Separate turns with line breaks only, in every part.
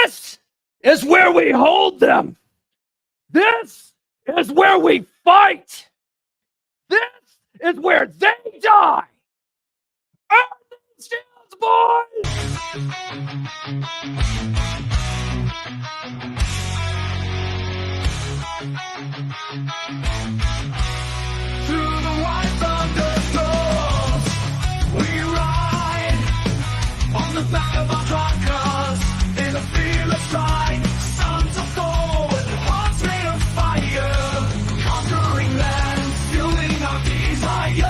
This is where we hold them. This is where we fight. This is where they die. Earn these shields, boys!
Through the white thunderstorms, we ride on the back of our truckers in a field of strife. Sons of gold, hearts made of fire, conquering lands, fueling our desires.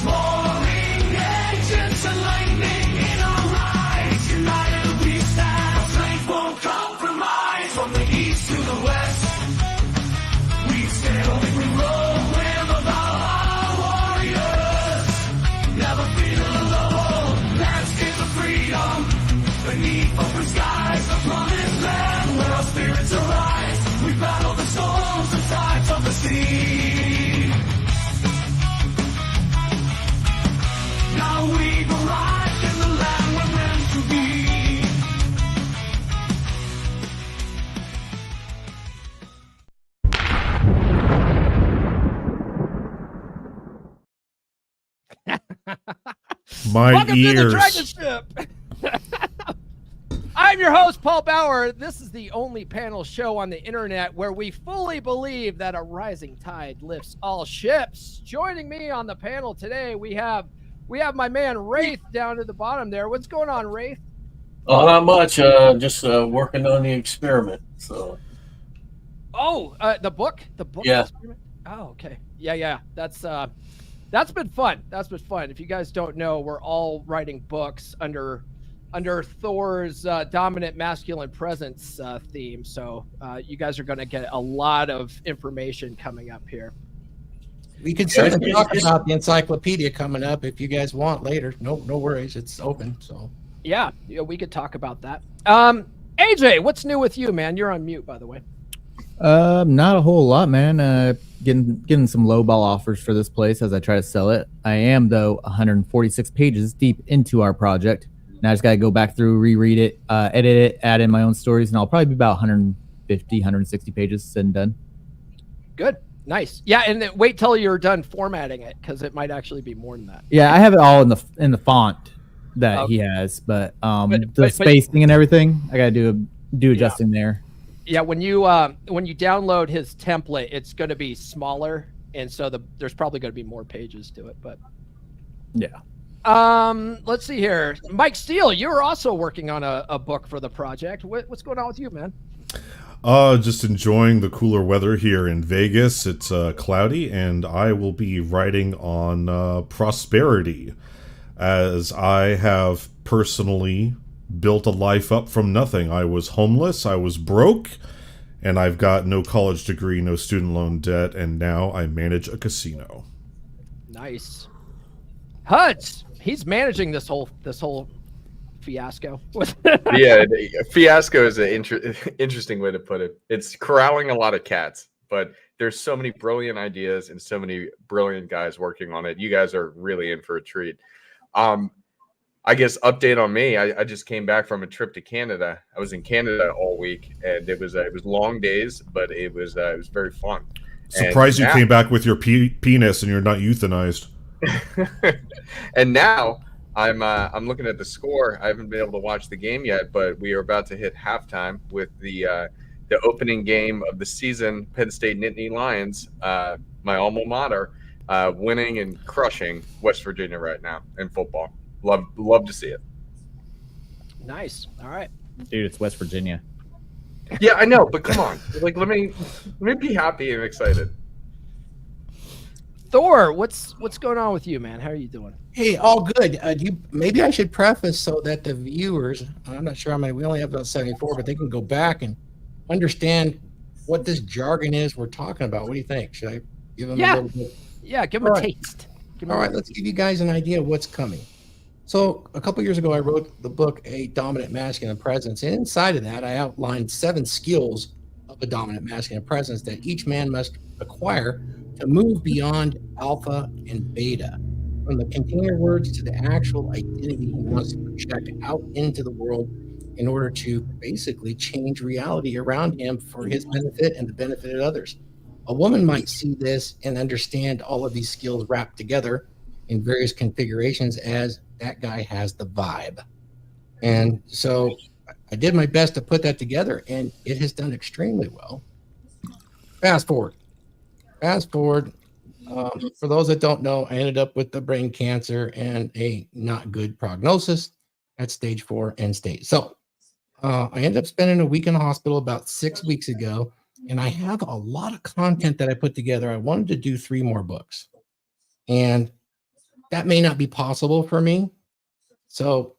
Soaring engines and lightning in our eyes. United we stand, our strength won't compromise. From the east to the west, we sail every road with our warriors. Never feel alone, landscapes of freedom. Beneath open skies, the promised land where our spirits arise. We battle the storms and tides of the sea. Now we've arrived in the land we're meant to be.
My
Welcome
ears.
to the DragonShip. I'm your host, Paul Bauer. This is the only panel show on the internet where we fully believe that a rising tide lifts all ships. Joining me on the panel today, we have my man Wraith down at the bottom there. What's going on, Wraith?
Oh, not much. Just working on the experiment. So.
Oh, the book.
Yeah.
Experiment? Oh, okay. Yeah. That's been fun. If you guys don't know, we're all writing books under Thor's dominant masculine presence theme. So you guys are going to get a lot of information coming up here.
We could certainly talk about the encyclopedia coming up if you guys want later. No worries. It's open. So
Yeah, we could talk about that. AJ, what's new with you, man? You're on mute, by the way.
Not a whole lot, man. Getting some lowball offers for this place as I try to sell it. I am, though, 146 pages deep into our project. Now I just got to go back through, reread it, edit it, add in my own stories, and I'll probably be about 150, 160 pages said and done.
Good. Nice. Yeah, and then wait till you're done formatting it, because it might actually be more than that.
Yeah, I have it all in the font that he has, but the spacing and everything, I got to do adjusting there.
Yeah, when you download his template, it's going to be smaller, and so there's probably going to be more pages to it. But
yeah.
Let's see here, Mike Steele, you're also working on a book for the project. What's going on with you, man?
Just enjoying the cooler weather here in Vegas. It's cloudy, and I will be writing on prosperity, as I have personally built a life up from nothing. I was homeless, I was broke, and I've got no college degree, no student loan debt, and now I manage a casino.
Nice. Huds, he's managing this whole fiasco.
Yeah, fiasco is an interesting way to put it. It's corralling a lot of cats, but there's so many brilliant ideas and so many brilliant guys working on it. You guys are really in for a treat. I guess update on me. I just came back from a trip to Canada. I was in Canada all week, and it was long days, but it was very fun.
Surprised you came back with your penis and you're not euthanized.
And now I'm looking at the score. I haven't been able to watch the game yet, but we are about to hit halftime with the opening game of the season. Penn State Nittany Lions, my alma mater, winning and crushing West Virginia right now in football. Love to see it.
Nice. All right,
Dude, it's West Virginia.
Yeah, I know, but come on. Like, let me be happy and excited.
Thor, what's going on with you, man? How are you doing?
hey, all good. Maybe I should preface so that the viewers, I'm not sure how many, we only have about 74, but they can go back and understand what this jargon is we're talking about. What do you think? Should I give them a little bit?
Yeah, give them a taste.
All right, let's give you guys an idea of what's coming. So a couple years ago, I wrote the book, A Dominant Masculine Presence. And inside of that, I outlined 7 skills of a dominant masculine presence that each man must acquire to move beyond alpha and beta, from the container words to the actual identity he wants to project out into the world in order to basically change reality around him for his benefit and the benefit of others. A woman might see this and understand all of these skills wrapped together in various configurations as that guy has the vibe. And so I did my best to put that together, and it has done extremely well. Fast forward. For those that don't know, I ended up with the brain cancer and a not good prognosis at stage 4 end stage. So I ended up spending a week in the hospital about 6 weeks ago, and I have a lot of content that I put together. I wanted to do 3 more books, and that may not be possible for me. So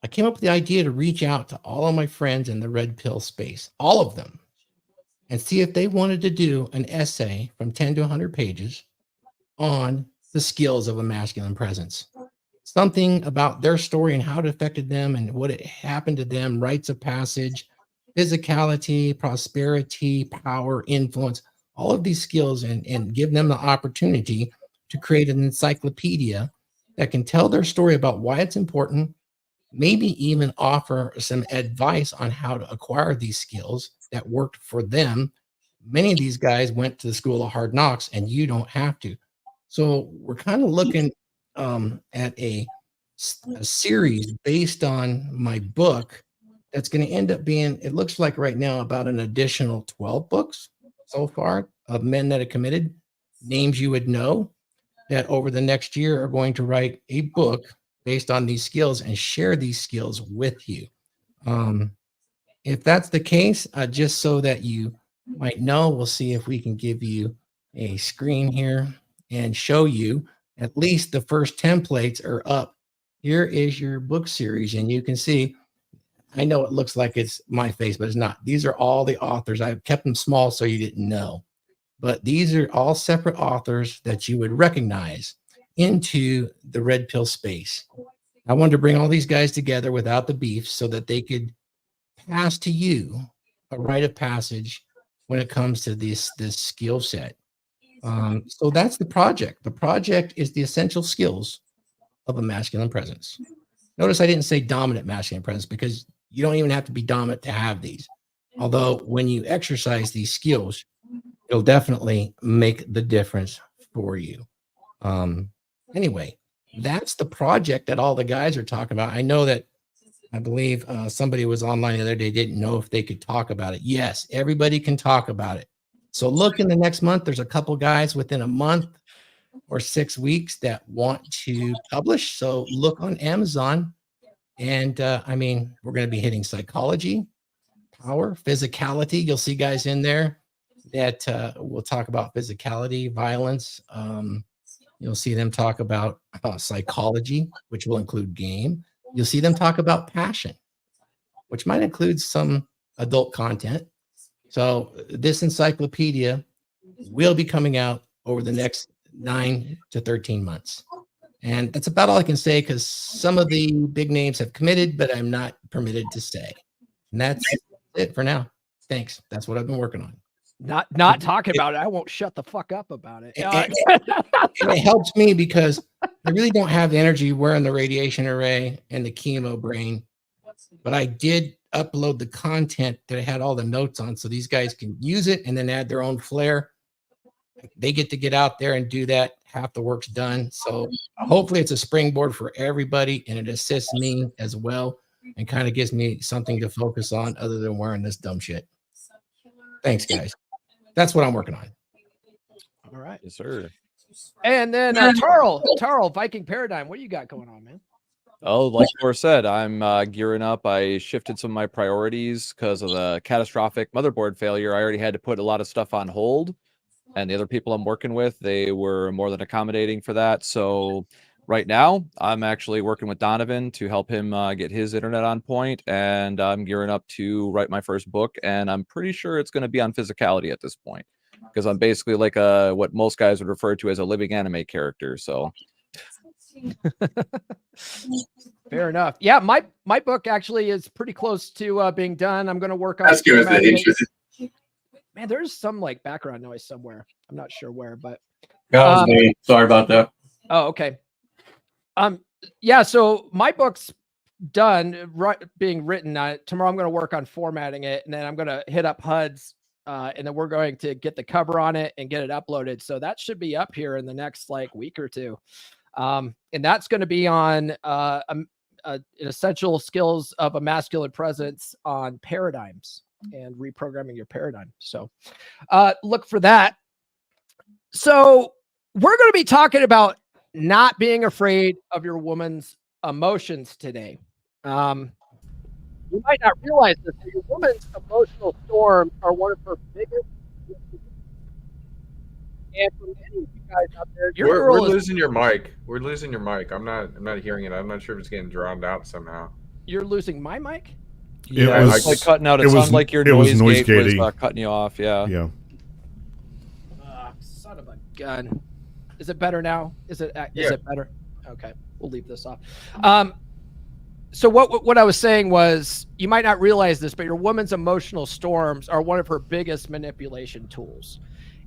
I came up with the idea to reach out to all of my friends in the red pill space, all of them, and see if they wanted to do an essay from 10 to 100 pages on the skills of a masculine presence. Something about their story and how it affected them and what it happened to them, rites of passage, physicality, prosperity, power, influence, all of these skills, and give them the opportunity to create an encyclopedia that can tell their story about why it's important, maybe even offer some advice on how to acquire these skills that worked for them. Many of these guys went to the school of hard knocks, and you don't have to. So we're kind of looking at a series based on my book that's going to end up being, it looks like right now, about an additional 12 books so far of men that have committed, names you would know, that over the next year are going to write a book based on these skills and share these skills with you. If that's the case, just so that you might know, we'll see if we can give you a screen here and show you at least the first templates are up. Here is your book series, and you can see, I know it looks like it's my face, but it's not. These are all the authors. I've kept them small so you didn't know. But these are all separate authors that you would recognize into the red pill space. I wanted to bring all these guys together without the beef so that they could pass to you a rite of passage when it comes to this skill set. So that's the project. The project is the essential skills of a masculine presence. Notice I didn't say dominant masculine presence, because you don't even have to be dominant to have these. Although when you exercise these skills, it'll definitely make the difference for you. Anyway, that's the project that all the guys are talking about. I know that, I believe somebody was online the other day, didn't know if they could talk about it. Yes, everybody can talk about it. So look in the next month. There's a couple guys within a month or 6 weeks that want to publish. So look on Amazon. And I mean, we're going to be hitting psychology, power, physicality. You'll see guys in there that will talk about physicality, violence. You'll see them talk about psychology, which will include game. You'll see them talk about passion, which might include some adult content. So this encyclopedia will be coming out over the next 9 to 13 months. And that's about all I can say, because some of the big names have committed, but I'm not permitted to say. And that's it for now. Thanks. That's what I've been working on.
Not talking about it. I won't shut the fuck up about it.
And it helps me because I really don't have the energy wearing the radiation array and the chemo brain, but I did upload the content that I had all the notes on, so these guys can use it and then add their own flair. They get to get out there and do that. Half the work's done. So hopefully it's a springboard for everybody, and it assists me as well and kind of gives me something to focus on other than wearing this dumb shit. Thanks, guys. That's what I'm working on.
All right.
Yes, sir.
And then Tarl, Viking Paradigm, what do you got going on, man?
Oh, like Thor said, I'm gearing up. I shifted some of my priorities because of the catastrophic motherboard failure. I already had to put a lot of stuff on hold, and the other people I'm working with, they were more than accommodating for that. So right now, I'm actually working with Donovan to help him get his internet on point, and I'm gearing up to write my first book, and I'm pretty sure it's going to be on physicality at this point, because I'm basically like what most guys would refer to as a living anime character. So
fair enough. Yeah, my book actually is pretty close to being done. I'm going to work on.
That's good.
Man, there's some like background noise somewhere. I'm not sure where, but
That was me. Sorry about that.
oh, okay. Yeah, so my book's done being written. Tomorrow I'm going to work on formatting it, and then I'm going to hit up Huds, and then we're going to get the cover on it and get it uploaded. So that should be up here in the next like week or two. And that's going to be on essential skills of a masculine presence on paradigms and reprogramming your paradigm. So look for that. So we're going to be talking about not being afraid of your woman's emotions today. You might not realize this, but your woman's emotional storms are one of her biggest. And for many of you guys out there,
we're losing your mic. We're losing your mic. I'm not hearing it. I'm not sure if it's getting drowned out somehow.
You're losing my mic?
Yeah, it's like cutting out. It sounds like your noise gate was cutting you off. Yeah.
Yeah.
Son of a gun. Is it better now? Is it better? Okay, we'll leave this off. So what I was saying was, you might not realize this, but your woman's emotional storms are one of her biggest manipulation tools.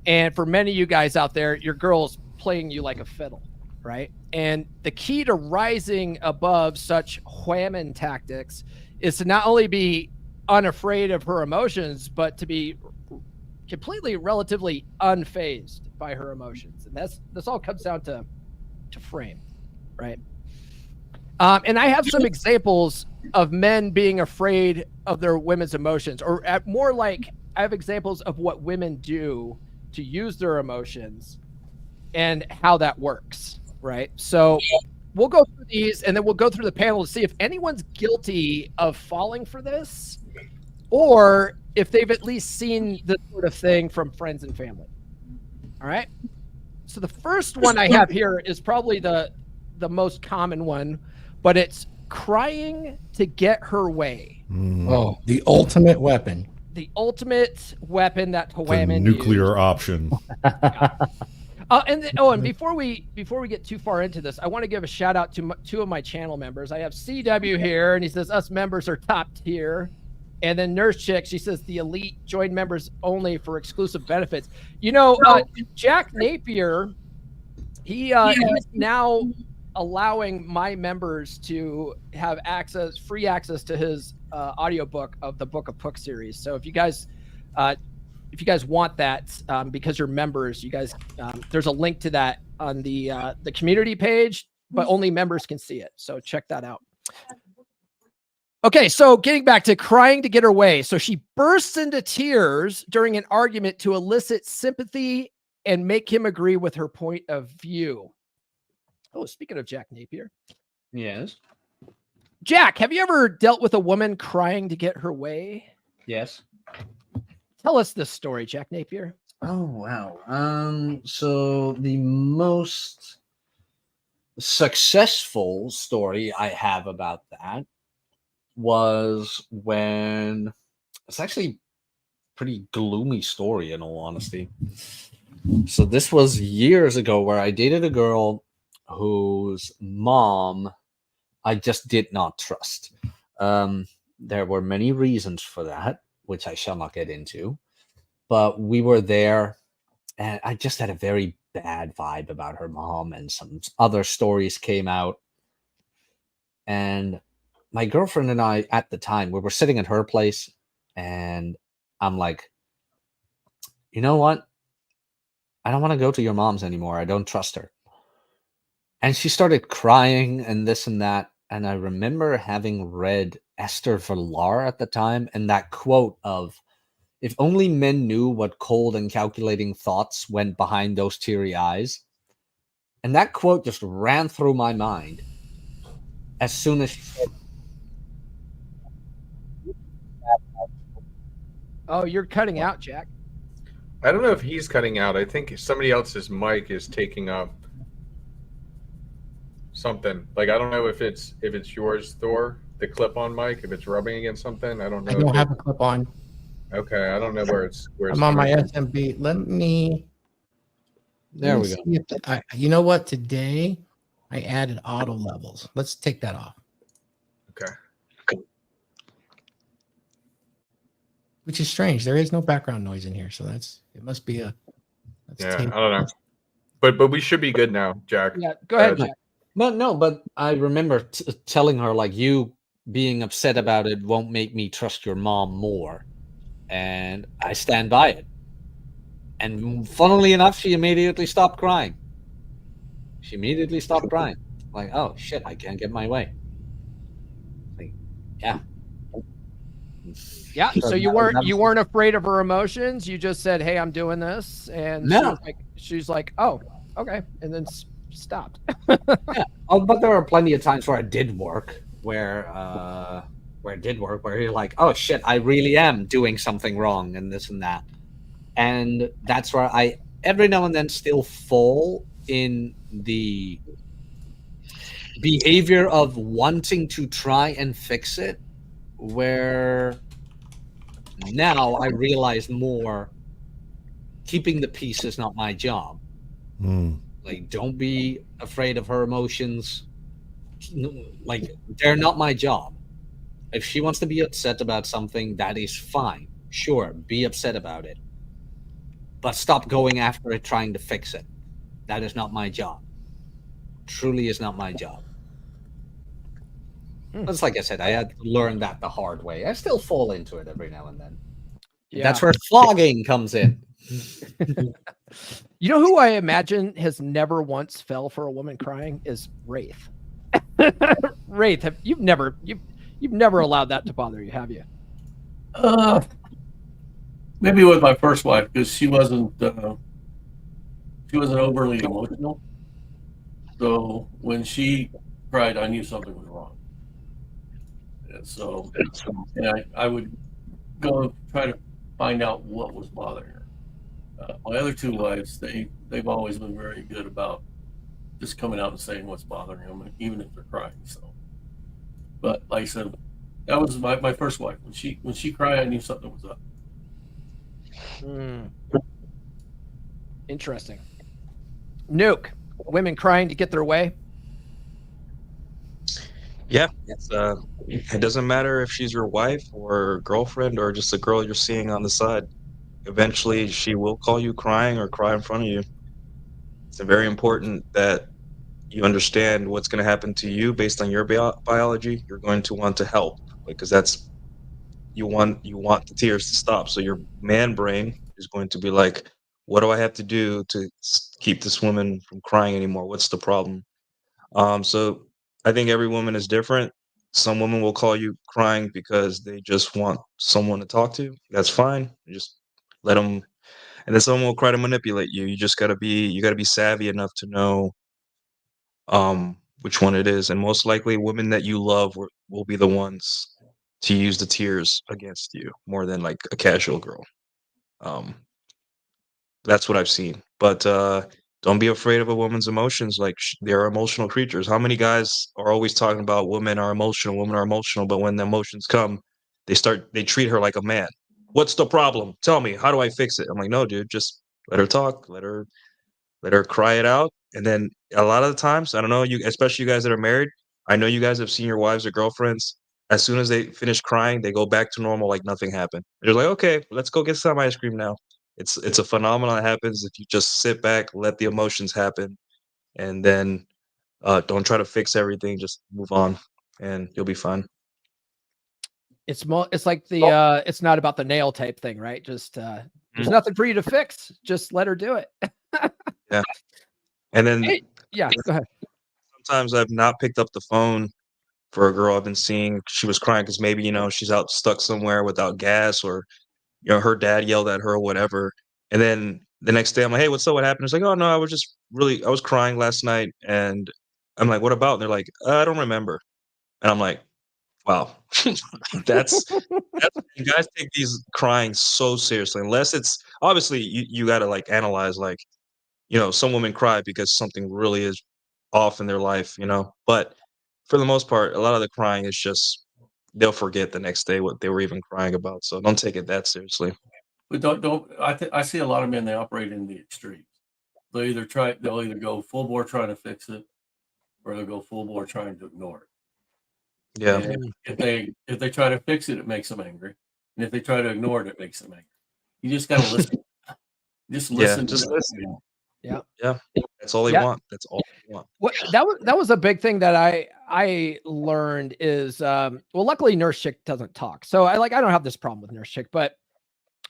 And for many of you guys out there, your girl's playing you like a fiddle, right? And the key to rising above such whamming tactics is to not only be unafraid of her emotions, but to be completely, relatively unfazed by her emotions. And this all comes down to frame, right? And I have some examples of men being afraid of their women's emotions, or more like I have examples of what women do to use their emotions and how that works, right? So we'll go through these, and then we'll go through the panel to see if anyone's guilty of falling for this, or if they've at least seen this sort of thing from friends and family. All right. So the first one I have here is probably the most common one, but it's crying to get her way.
Oh, the ultimate weapon.
The ultimate weapon that
The
Hawaiian
nuclear
used.
option.
And before we get too far into this, I want to give a shout out to two of my channel members. I have CW here, and he says us members are top tier. And then Nurse Chick, she says the elite join members only for exclusive benefits. You know, Jack Napier, he's now allowing my members to have free access to his audiobook of the Book of Puck series. So if you guys want that, because you're members, you guys, there's a link to that on the community page, but only members can see it. So check that out. Okay, so getting back to crying to get her way. So she bursts into tears during an argument to elicit sympathy and make him agree with her point of view. Oh, speaking of Jack Napier.
Yes.
Jack, have you ever dealt with a woman crying to get her way?
Yes.
Tell us this story, Jack Napier.
Oh, wow. So the most successful story I have about that was when it's actually a pretty gloomy story, in all honesty. So this was years ago, where I dated a girl whose mom I just did not trust. There were many reasons for that, which I shall not get into, but we were there, and I just had a very bad vibe about her mom, and some other stories came out. And my girlfriend and I, at the time, we were sitting at her place, and I'm like, you know what? I don't want to go to your mom's anymore. I don't trust her. And she started crying and this and that. And I remember having read Esther Villar at the time, and that quote of, if only men knew what cold and calculating thoughts went behind those teary eyes. And that quote just ran through my mind as soon as she said,
Oh, you're cutting out, Jack.
I don't know if he's cutting out. I think somebody else's mic is taking up something. Like, I don't know if it's yours, Thor, the clip-on mic, if it's rubbing against something. I don't know.
I don't have a clip on.
Okay, I don't know where it's
I'm on my SMB. Let me.
There we
go. You know what? Today I added auto levels. Let's take that off.
Okay.
Which is strange. There is no background noise in here, so it must be a.
Yeah, I don't know. But we should be good now, Jack.
Yeah, go ahead, Jack.
But no, but I remember telling her, like, you being upset about it won't make me trust your mom more. And I stand by it. And funnily enough, she immediately stopped crying. Like, oh shit, I can't get my way. Like, yeah.
Yeah. So you weren't afraid of her emotions. You just said, "Hey, I'm doing this," and
No.
she's like, "Oh, okay," and then stopped.
Yeah. Oh, but there were plenty of times where it did work, where you're like, oh shit, I really am doing something wrong and this and that. And that's where I every now and then still fall in the behavior of wanting to try and fix it, where now I realize more keeping the peace is not my job. Like, don't be afraid of her emotions. Like, they're not my job. If she wants to be upset about something, that is fine. Sure, be upset about it. But stop going after it, trying to fix it. That is not my job. Truly is not my job. It's like I said, I had to learn that the hard way. I still fall into it every now and then.
Yeah.
That's where flogging comes in.
You know who I imagine has never once fell for a woman crying is Wraith. Wraith, you've never allowed that to bother you, have you?
Maybe with my first wife, because she wasn't overly emotional. So when she cried, I knew something was wrong. And so I would go try to find out what was bothering her. My other two wives, they've always been very good about just coming out and saying what's bothering them, even if they're crying. So, but like I said, that was my first wife. When she cried, I knew something was up.
Interesting. Nuke, women crying to get their way.
Yeah, it doesn't matter if she's your wife or girlfriend or just a girl you're seeing on the side. Eventually, she will call you crying or cry in front of you. It's very important that you understand what's going to happen to you based on your biology. You're going to want to help because that's you want the tears to stop. So your man brain is going to be like, what do I have to do to keep this woman from crying anymore? What's the problem? So I think every woman is different. Some women will call you crying because they just want someone to talk to. That's fine. You just let them. And then someone will try to manipulate you. You just gotta be savvy enough to know which one it is. And most likely women that you love will be the ones to use the tears against you more than like a casual girl. That's what I've seen. But don't be afraid of a woman's emotions. Like they're emotional creatures. How many guys are always talking about women are emotional, but when the emotions come, they treat her like a man. What's the problem? Tell me, how do I fix it? I'm like, no, dude, just let her talk, let her cry it out. And then a lot of the times, I don't know, especially you guys that are married, I know you guys have seen your wives or girlfriends. As soon as they finish crying, they go back to normal like nothing happened. They're like, okay, let's go get some ice cream now. It's a phenomenon that happens if you just sit back, let the emotions happen, and then don't try to fix everything. Just move on, and you'll be fine.
It's like it's not about the nail tape thing, right? Just there's nothing for you to fix. Just let her do it.
Yeah. And then
yeah, go ahead.
Sometimes I've not picked up the phone for a girl I've been seeing. She was crying because maybe, she's out stuck somewhere without gas or, her dad yelled at her or whatever. And then the next day I'm like, hey, what's up? What happened? It's like, oh, no, I was crying last night. And I'm like, what about? And they're like, I don't remember. And I'm like, wow, that's you guys take these crying so seriously. Unless it's obviously you got to like analyze, like, some women cry because something really is off in their life, but for the most part, a lot of the crying is just they'll forget the next day what they were even crying about. So don't take it that seriously.
But don't I see a lot of men, they operate in the extremes. They'll either go full bore trying to fix it, or they'll go full bore trying to ignore it.
Yeah.
And if they try to fix it, it makes them angry. And if they try to ignore it, it makes them angry. You just gotta listen. Just listen.
Just listen.
Yeah.
Yeah, that's all they
Yeah.
want. That's all they want.
What that was a big thing that I learned is well, luckily Nurse Chick doesn't talk, so I don't have this problem with Nurse Chick, but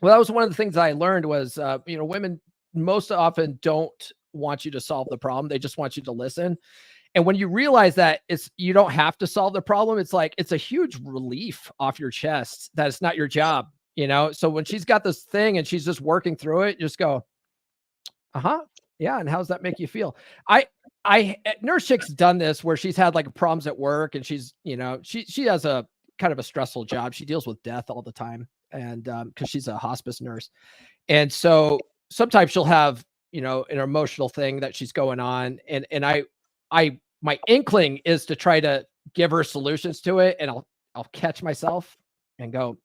well, that was one of the things I learned was women most often don't want you to solve the problem; they just want you to listen. And when you realize that you don't have to solve the problem, it's a huge relief off your chest that it's not your job, So when she's got this thing and she's just working through it, just go, yeah. And how does that make you feel? Nurse Chick's done this where she's had problems at work and she's, she has a kind of a stressful job. She deals with death all the time. And because she's a hospice nurse. And so sometimes she'll have, an emotional thing that she's going on. And my inkling is to try to give her solutions to it. And I'll catch myself and go,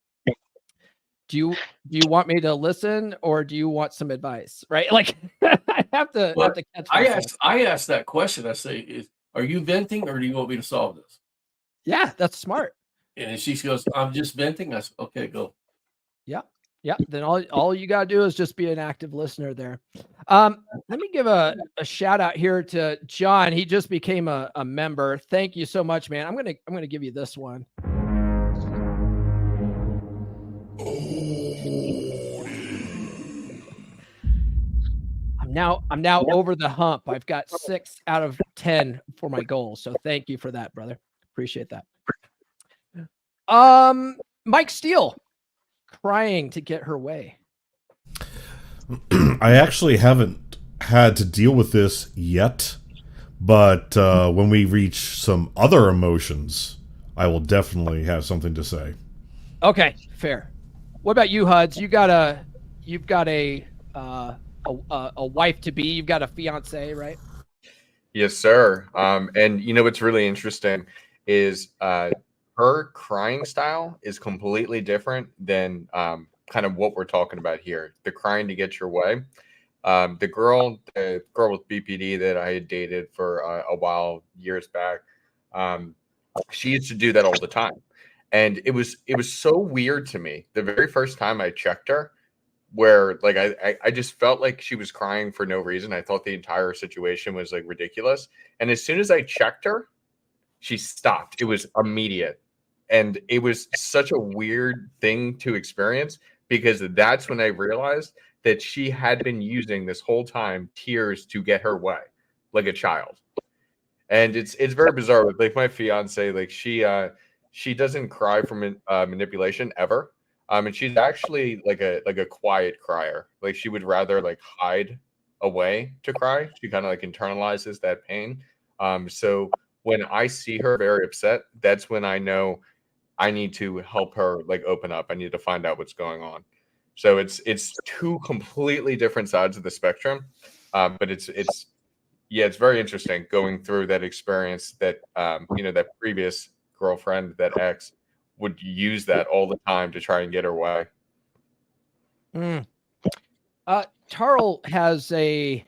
do you want me to listen or do you want some advice? Right. I have to catch myself.
I asked that question. I say, are you venting or do you want me to solve this?
Yeah, that's smart.
And she goes, I'm just venting. I said, okay, go.
Yeah. Then all you gotta do is just be an active listener there. Let me give a shout out here to John. He just became a member. Thank you so much, man. I'm gonna give you this one. I'm now over the hump. I've got 6 out of 10 for my goal. So thank you for that, brother. Appreciate that. Mike Steele crying to get her way.
I actually haven't had to deal with this yet, but when we reach some other emotions, I will definitely have something to say.
Okay, fair. What about you, Huds? You've got a wife to be. You've got a fiance, right?
Yes, sir. And what's really interesting is her crying style is completely different than kind of what we're talking about here. The crying to get your way. The girl with BPD that I had dated for a while, years back, she used to do that all the time. And it was so weird to me. The very first time I checked her, where I just felt like she was crying for no reason. I thought the entire situation was ridiculous. And as soon as I checked her, she stopped. It was immediate. And it was such a weird thing to experience because that's when I realized that she had been using this whole time tears to get her way, like a child. And it's very bizarre. With my fiance, she doesn't cry from manipulation ever. And she's actually like a quiet crier. She would rather hide away to cry. She kind of internalizes that pain. So when I see her very upset, that's when I know I need to help her open up. I need to find out what's going on. So it's two completely different sides of the spectrum. But it's very interesting going through that experience that that previous girlfriend, that ex, would use that all the time to try and get her way.
Tarl has a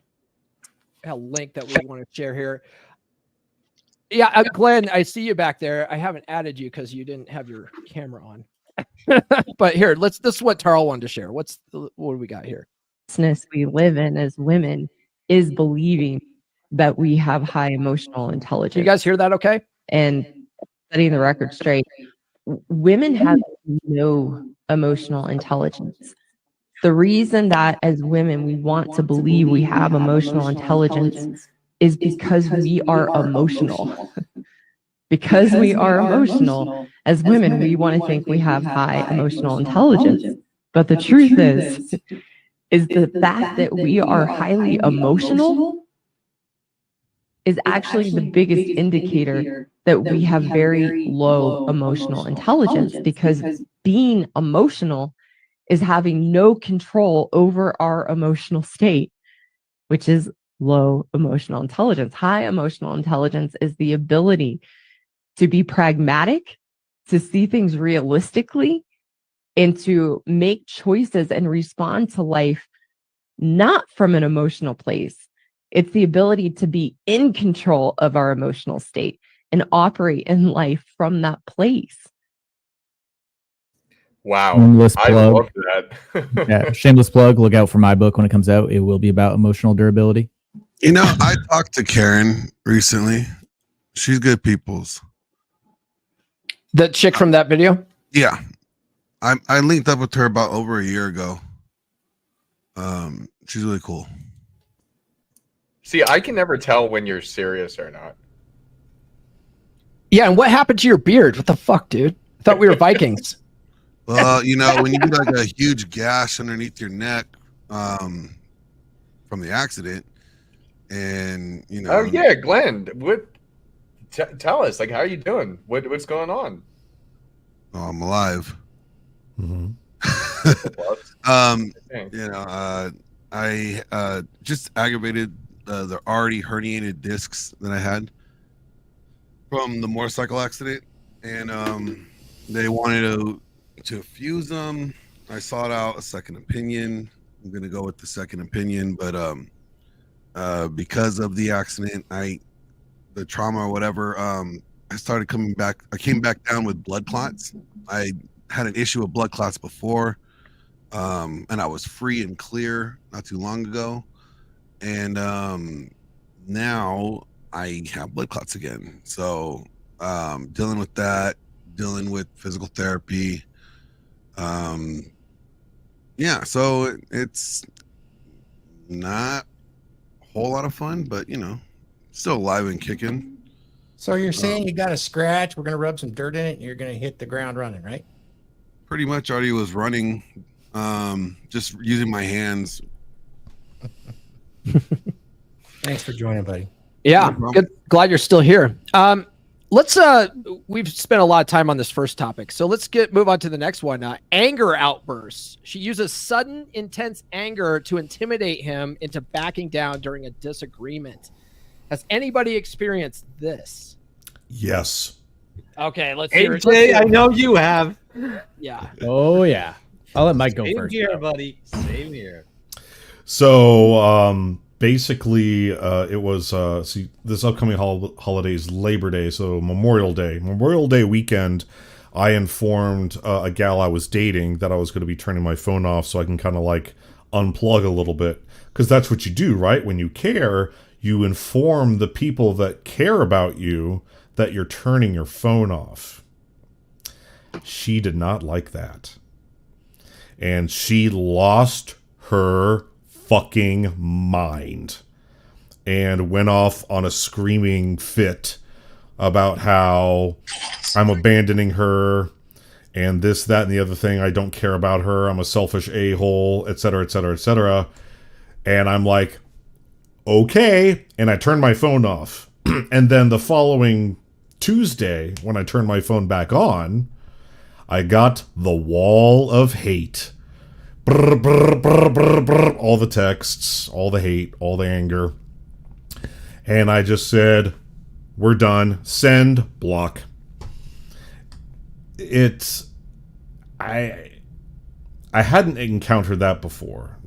link that we want to share here. Yeah, Glenn, I see you back there. I haven't added you because you didn't have your camera on. But here, this is what Tarl wanted to share. What do we got here?
We live in as women is believing that we have high emotional intelligence.
You guys hear that okay?
And setting the record straight, women have no emotional intelligence. The reason that as women we want to believe we have emotional intelligence is because we are emotional. Because we are emotional, as women, we want to think we have high emotional intelligence. But the truth is the fact that we are highly emotional is actually the biggest indicator that we have very low emotional intelligence, because being emotional is having no control over our emotional state, which is low emotional intelligence. High emotional intelligence is the ability to be pragmatic, to see things realistically, and to make choices and respond to life not from an emotional place. It's the ability to be in control of our emotional state and operate in life from that place.
Wow.
Shameless
I
plug.
love that.
Yeah, shameless plug. Look out for my book when it comes out. It will be about emotional durability.
You know, I talked to Karen recently. She's good peoples.
The chick from that video?
Yeah. I linked up with her about over a year ago. She's really cool.
See, I can never tell when you're serious or not.
Yeah, and what happened to your beard? What the fuck, dude? I thought we were Vikings.
Well, you know, when you get like a huge gash underneath your neck from the accident, and you know.
Oh yeah, Glenn. What? Tell us, like, how are you doing? What's going on?
Oh, I'm alive.
Mm-hmm.
You know, I just aggravated the already herniated discs that I had from the motorcycle accident, and they wanted to fuse them. I sought out a second opinion. I'm gonna go with the second opinion, but because of the accident, the trauma or whatever, I started coming back. I came back down with blood clots. I had an issue with blood clots before, and I was free and clear not too long ago, and now I have blood clots again. So dealing with that, dealing with physical therapy. Yeah, so it's not a whole lot of fun, but you know, still alive and kicking.
So you're saying you got a scratch? We're gonna rub some dirt in it, and you're gonna hit the ground running, right?
Pretty much already was running, just using my hands.
Thanks for joining, buddy.
Yeah,
No problem.
good. Glad you're still here. Let's we've spent a lot of time on this first topic, so let's move on to the next one. Anger outbursts. She uses sudden, intense anger to intimidate him into backing down during a disagreement. Has anybody experienced this?
Yes.
Okay, let's hear it.
AJ, I know you have.
Yeah.
Oh yeah. I'll let Mike go
Same
first.
here, buddy. Same here.
So basically, it was see, this upcoming holiday is Labor Day, so Memorial Day weekend. I informed a gal I was dating that I was going to be turning my phone off so I can kind of like unplug a little bit, because that's what you do, right? When you care, you inform the people that care about you that you're turning your phone off. She did not like that. And she lost her fucking mind and went off on a screaming fit about how I'm abandoning her and this, that, and the other thing. I don't care about her. I'm a selfish a-hole, etc., etc., etc. And I'm like, okay. And I turned my phone off. And then the following Tuesday, when I turned my phone back on, I got the wall of hate. Brr, brr, brr, brr, brr, all the texts, all the hate, all the anger. And I just said, we're done. Send, block. I hadn't encountered that before.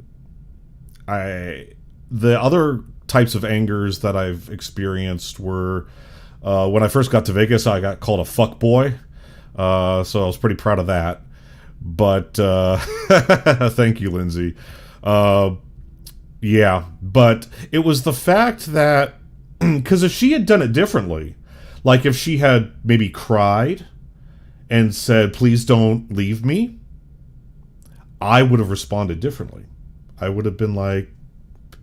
The other types of angers that I've experienced were when I first got to Vegas, I got called a fuck boy. So I was pretty proud of that. But thank you, Lindsay. Yeah, but it was the fact that because if she had done it differently, like if she had maybe cried and said, please don't leave me, I would have responded differently. I would have been like,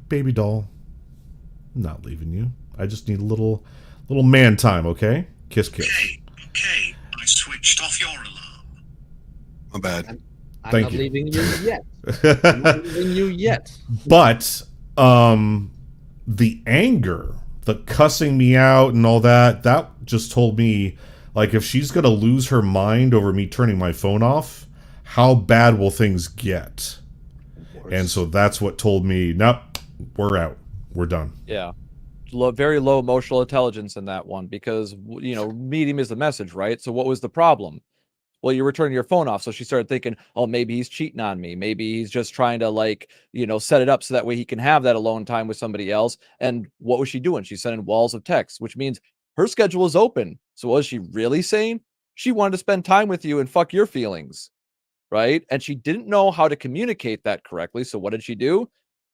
baby doll, I'm not leaving you. I just need a little man time, okay? Kiss, kiss.
Okay, I switched off your alarm.
My bad.
I'm
Thank
not
you.
leaving you yet. I'm not leaving you yet.
But the anger, the cussing me out and all that just told me, like, if she's going to lose her mind over me turning my phone off, how bad will things get? And so that's what told me, nope, we're out. We're done.
Yeah. Very low emotional intelligence in that one because, medium is the message, right? So what was the problem? Well, you were turning your phone off. So she started thinking, oh, maybe he's cheating on me. Maybe he's just trying to set it up so that way he can have that alone time with somebody else. And what was she doing? She's sending walls of text, which means her schedule is open. So what was she really saying? She wanted to spend time with you and fuck your feelings, right? And she didn't know how to communicate that correctly. So what did she do?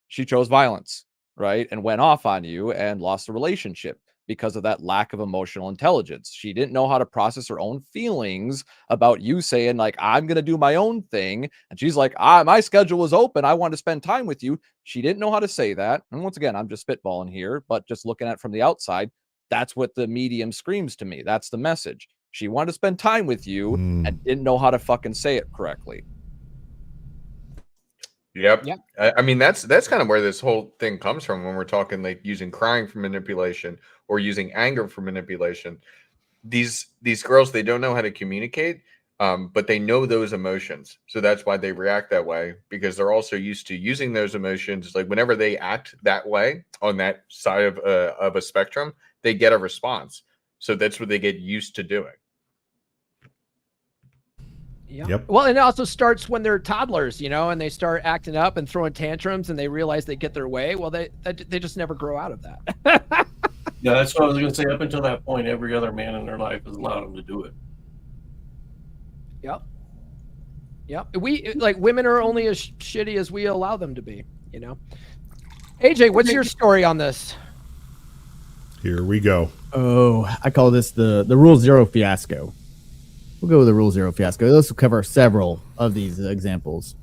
She chose violence, right? And went off on you and lost the relationship because of that lack of emotional intelligence. She didn't know how to process her own feelings about you saying, like, I'm going to do my own thing. And she's like, my schedule was open. I want to spend time with you. She didn't know how to say that. And once again, I'm just spitballing here, but just looking at it from the outside, that's what the medium screams to me. That's the message. She wanted to spend time with you and didn't know how to fucking say it correctly.
Yep. I mean, that's kind of where this whole thing comes from when we're talking like using crying for manipulation or using anger for manipulation. These girls, they don't know how to communicate, but they know those emotions. So that's why they react that way, because they're also used to using those emotions. Like whenever they act that way on that side of a spectrum, they get a response. So that's what they get used to doing.
Yeah.
Yep.
Well, and it also starts when they're toddlers, and they start acting up and throwing tantrums, and they realize they get their way. Well, they just never grow out of that.
Yeah, that's what I was going to say. Up until that point, every other man in their life has allowed them to do it.
Yep. Yep. Women are only as shitty as we allow them to be. AJ, what's your story on this?
Here we go.
Oh, I call this the Rule Zero fiasco. We'll go with the Rule Zero fiasco. This will cover several of these examples.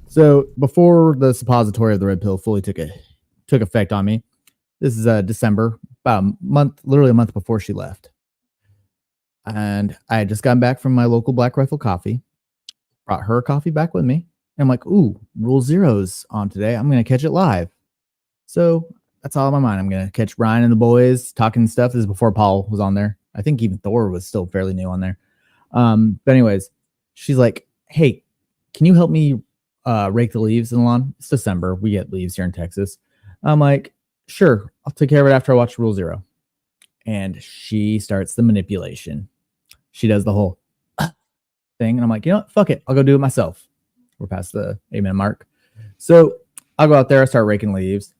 So before the suppository of the red pill fully took effect on me, this is December, about literally a month before she left. And I had just gotten back from my local Black Rifle Coffee, brought her coffee back with me. And I'm like, ooh, Rule Zero's on today. I'm going to catch it live. So that's all in my mind. I'm going to catch Ryan and the boys talking stuff. This is before Paul was on there. I think even Thor was still fairly new on there. But anyways, she's like, hey, can you help me rake the leaves in the lawn? It's December. We get leaves here in Texas. I'm like, sure, I'll take care of it after I watch Rule Zero. And she starts the manipulation. She does the whole thing. And I'm like, you know what? Fuck it. I'll go do it myself. We're past the amen mark. So I'll go out there. I start raking leaves.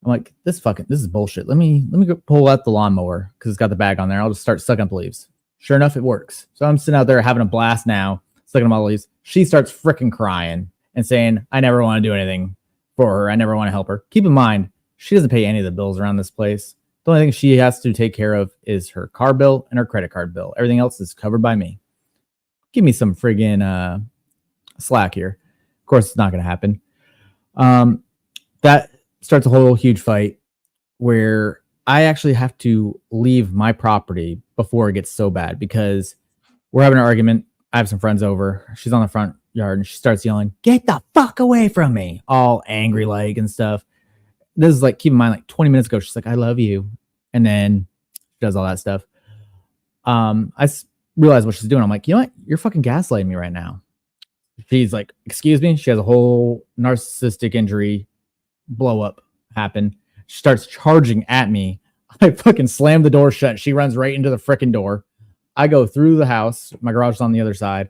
I'm like, this is bullshit. Let me go pull out the lawnmower because it's got the bag on there. I'll just start sucking up leaves. Sure enough, it works. So I'm sitting out there having a blast now, sucking up all the leaves. She starts freaking crying and saying, I never want to do anything for her. I never want to help her. Keep in mind, she doesn't pay any of the bills around this place. The only thing she has to take care of is her car bill and her credit card bill. Everything else is covered by me. Give me some friggin' slack here. Of course, it's not going to happen. That starts a whole huge fight where I actually have to leave my property before it gets so bad because we're having an argument. I have some friends over. She's on the front yard and she starts yelling, get the fuck away from me. All angry like and stuff. This is like, keep in mind, like 20 minutes ago, she's like, I love you. And then she does all that stuff. I realized what she's doing. I'm like, you know what? You're fucking gaslighting me right now. She's like, excuse me. She has a whole narcissistic injury blow up happen. She starts charging at me. I fucking slam the door shut. She runs right into the freaking door. I go through the house. My garage is on the other side.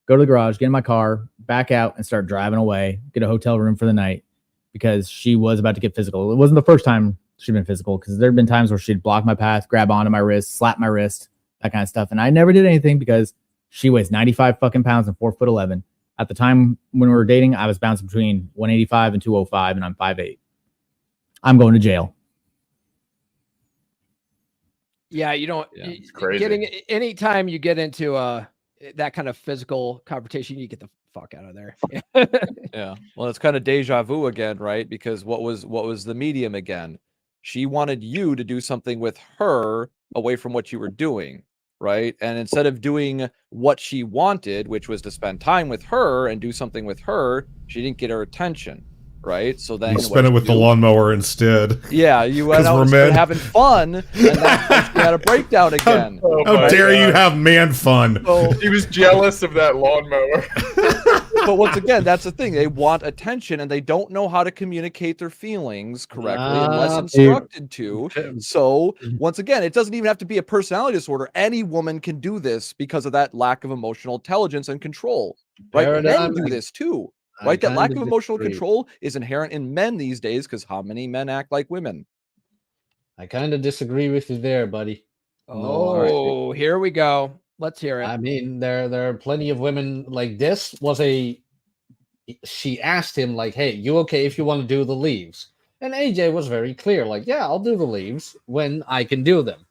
Go to the garage, get in my car, back out, and start driving away. Get a hotel room for the night because she was about to get physical. It wasn't the first time she'd been physical because there have been times where she'd block my path, grab onto my wrist, slap my wrist, that kind of stuff. And I never did anything because she weighs 95 fucking pounds and 4'11". At the time when we were dating, I was bouncing between 185 and 205, and I'm 5'8". I'm going to jail.
Yeah, you don't.
Yeah, it's crazy.
Anytime you get into that kind of physical confrontation, you get the fuck out of there.
Yeah. Well, it's kind of deja vu again, right? Because what was the medium again? She wanted you to do something with her away from what you were doing, right? And instead of doing what she wanted, which was to spend time with her and do something with her, she didn't get her attention. Right, so then
you spent it with the lawnmower instead.
Yeah, you went out and started having fun, and then you had a breakdown again.
How dare you have man fun?
So,
he was jealous of that lawnmower.
But once again, that's the thing. They want attention, and they don't know how to communicate their feelings correctly unless instructed to. So once again, it doesn't even have to be a personality disorder. Any woman can do this because of that lack of emotional intelligence and control. Right, men do this too. Right, that lack of emotional control is inherent in men these days because how many men act like women?
I kind of disagree with you there, buddy.
Oh, here we go. Let's hear it.
I mean, there are plenty of women like this. She asked him like, "Hey, you okay if you want to do the leaves?" And AJ was very clear, like, "Yeah, I'll do the leaves when I can do them."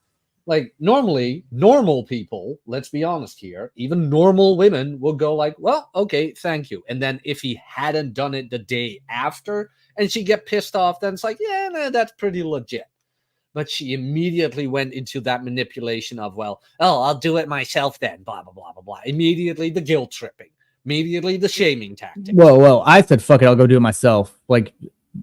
Like normally, normal people, let's be honest here, even normal women will go like, "Well, okay, thank you." And then if he hadn't done it the day after, and she get pissed off, then it's like, "Yeah, nah, that's pretty legit." But she immediately went into that manipulation of, well, oh, I'll do it myself then, blah, blah, blah, blah, blah. Immediately the guilt tripping. Immediately the shaming tactic.
Whoa. I said, fuck it, I'll go do it myself. Like,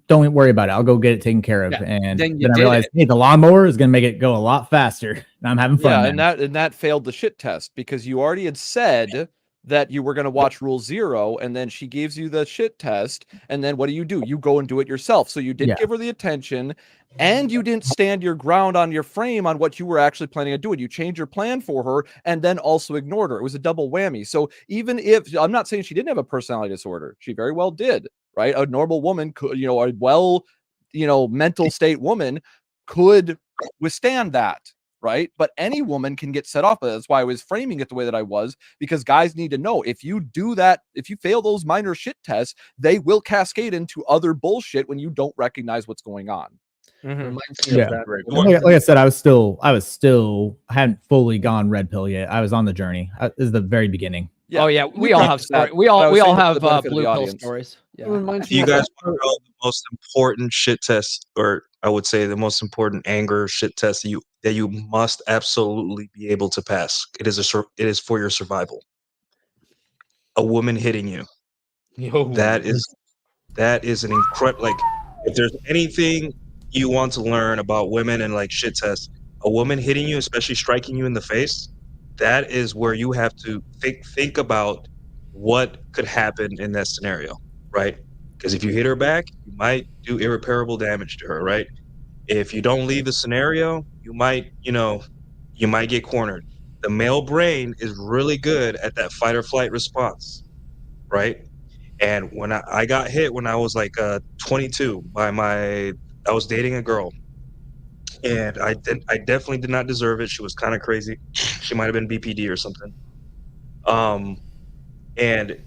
don't worry about it. I'll go get it taken care of.
Yeah,
And
then
then I realized, hey, the lawnmower is going to make it go a lot faster. And I'm having fun.
Yeah, and that failed the shit test because you already had said that you were going to watch Rule 0, and then she gives you the shit test, and then what do? You go and do it yourself. So you didn't give her the attention, and you didn't stand your ground on your frame on what you were actually planning on doing. You changed your plan for her, and then also ignored her. It was a double whammy. So even if, I'm not saying she didn't have a personality disorder, she very well did, right? A normal woman could, a well, mental state woman could withstand that. Right. But any woman can get set off. That's why I was framing it the way that I was, because guys need to know if you do that, if you fail those minor shit tests, they will cascade into other bullshit when you don't recognize what's going on.
Yeah. Like I said, I hadn't fully gone red pill yet. I was on the journey. This is the very beginning.
Yeah. Oh yeah, we all have stories. We all have blue pill stories. Yeah.
If you guys want to know the most important shit test, or I would say the most important anger shit test that you must absolutely be able to pass. It is for your survival. A woman hitting you. That is an incredible. Like, if there's anything you want to learn about women and like shit tests, a woman hitting you, especially striking you in the face, that is where you have to think about what could happen in that scenario, right? Because if you hit her back, you might do irreparable damage to her, right? If you don't leave the scenario, you might get cornered. The male brain is really good at that fight or flight response, right? And when I got hit when I was like 22 I was dating a girl, and I definitely did not deserve it. She was kind of crazy. She might have been BPD or something. And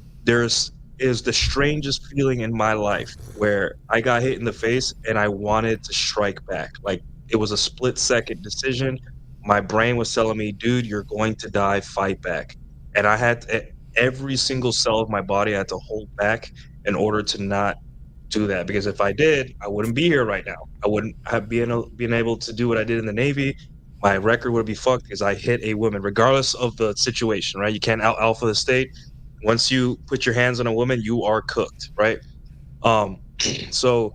is the strangest feeling in my life where I got hit in the face and I wanted to strike back. Like, it was a split-second decision. My brain was telling me, dude, you're going to die, fight back. And I had to, every single cell of my body I had to hold back in order to not do that. Because if I did, I wouldn't be here right now. I wouldn't have been able to do what I did in the Navy. My record would be fucked because I hit a woman, regardless of the situation, right? You can't out-alpha the state. Once you put your hands on a woman, you are cooked, right? So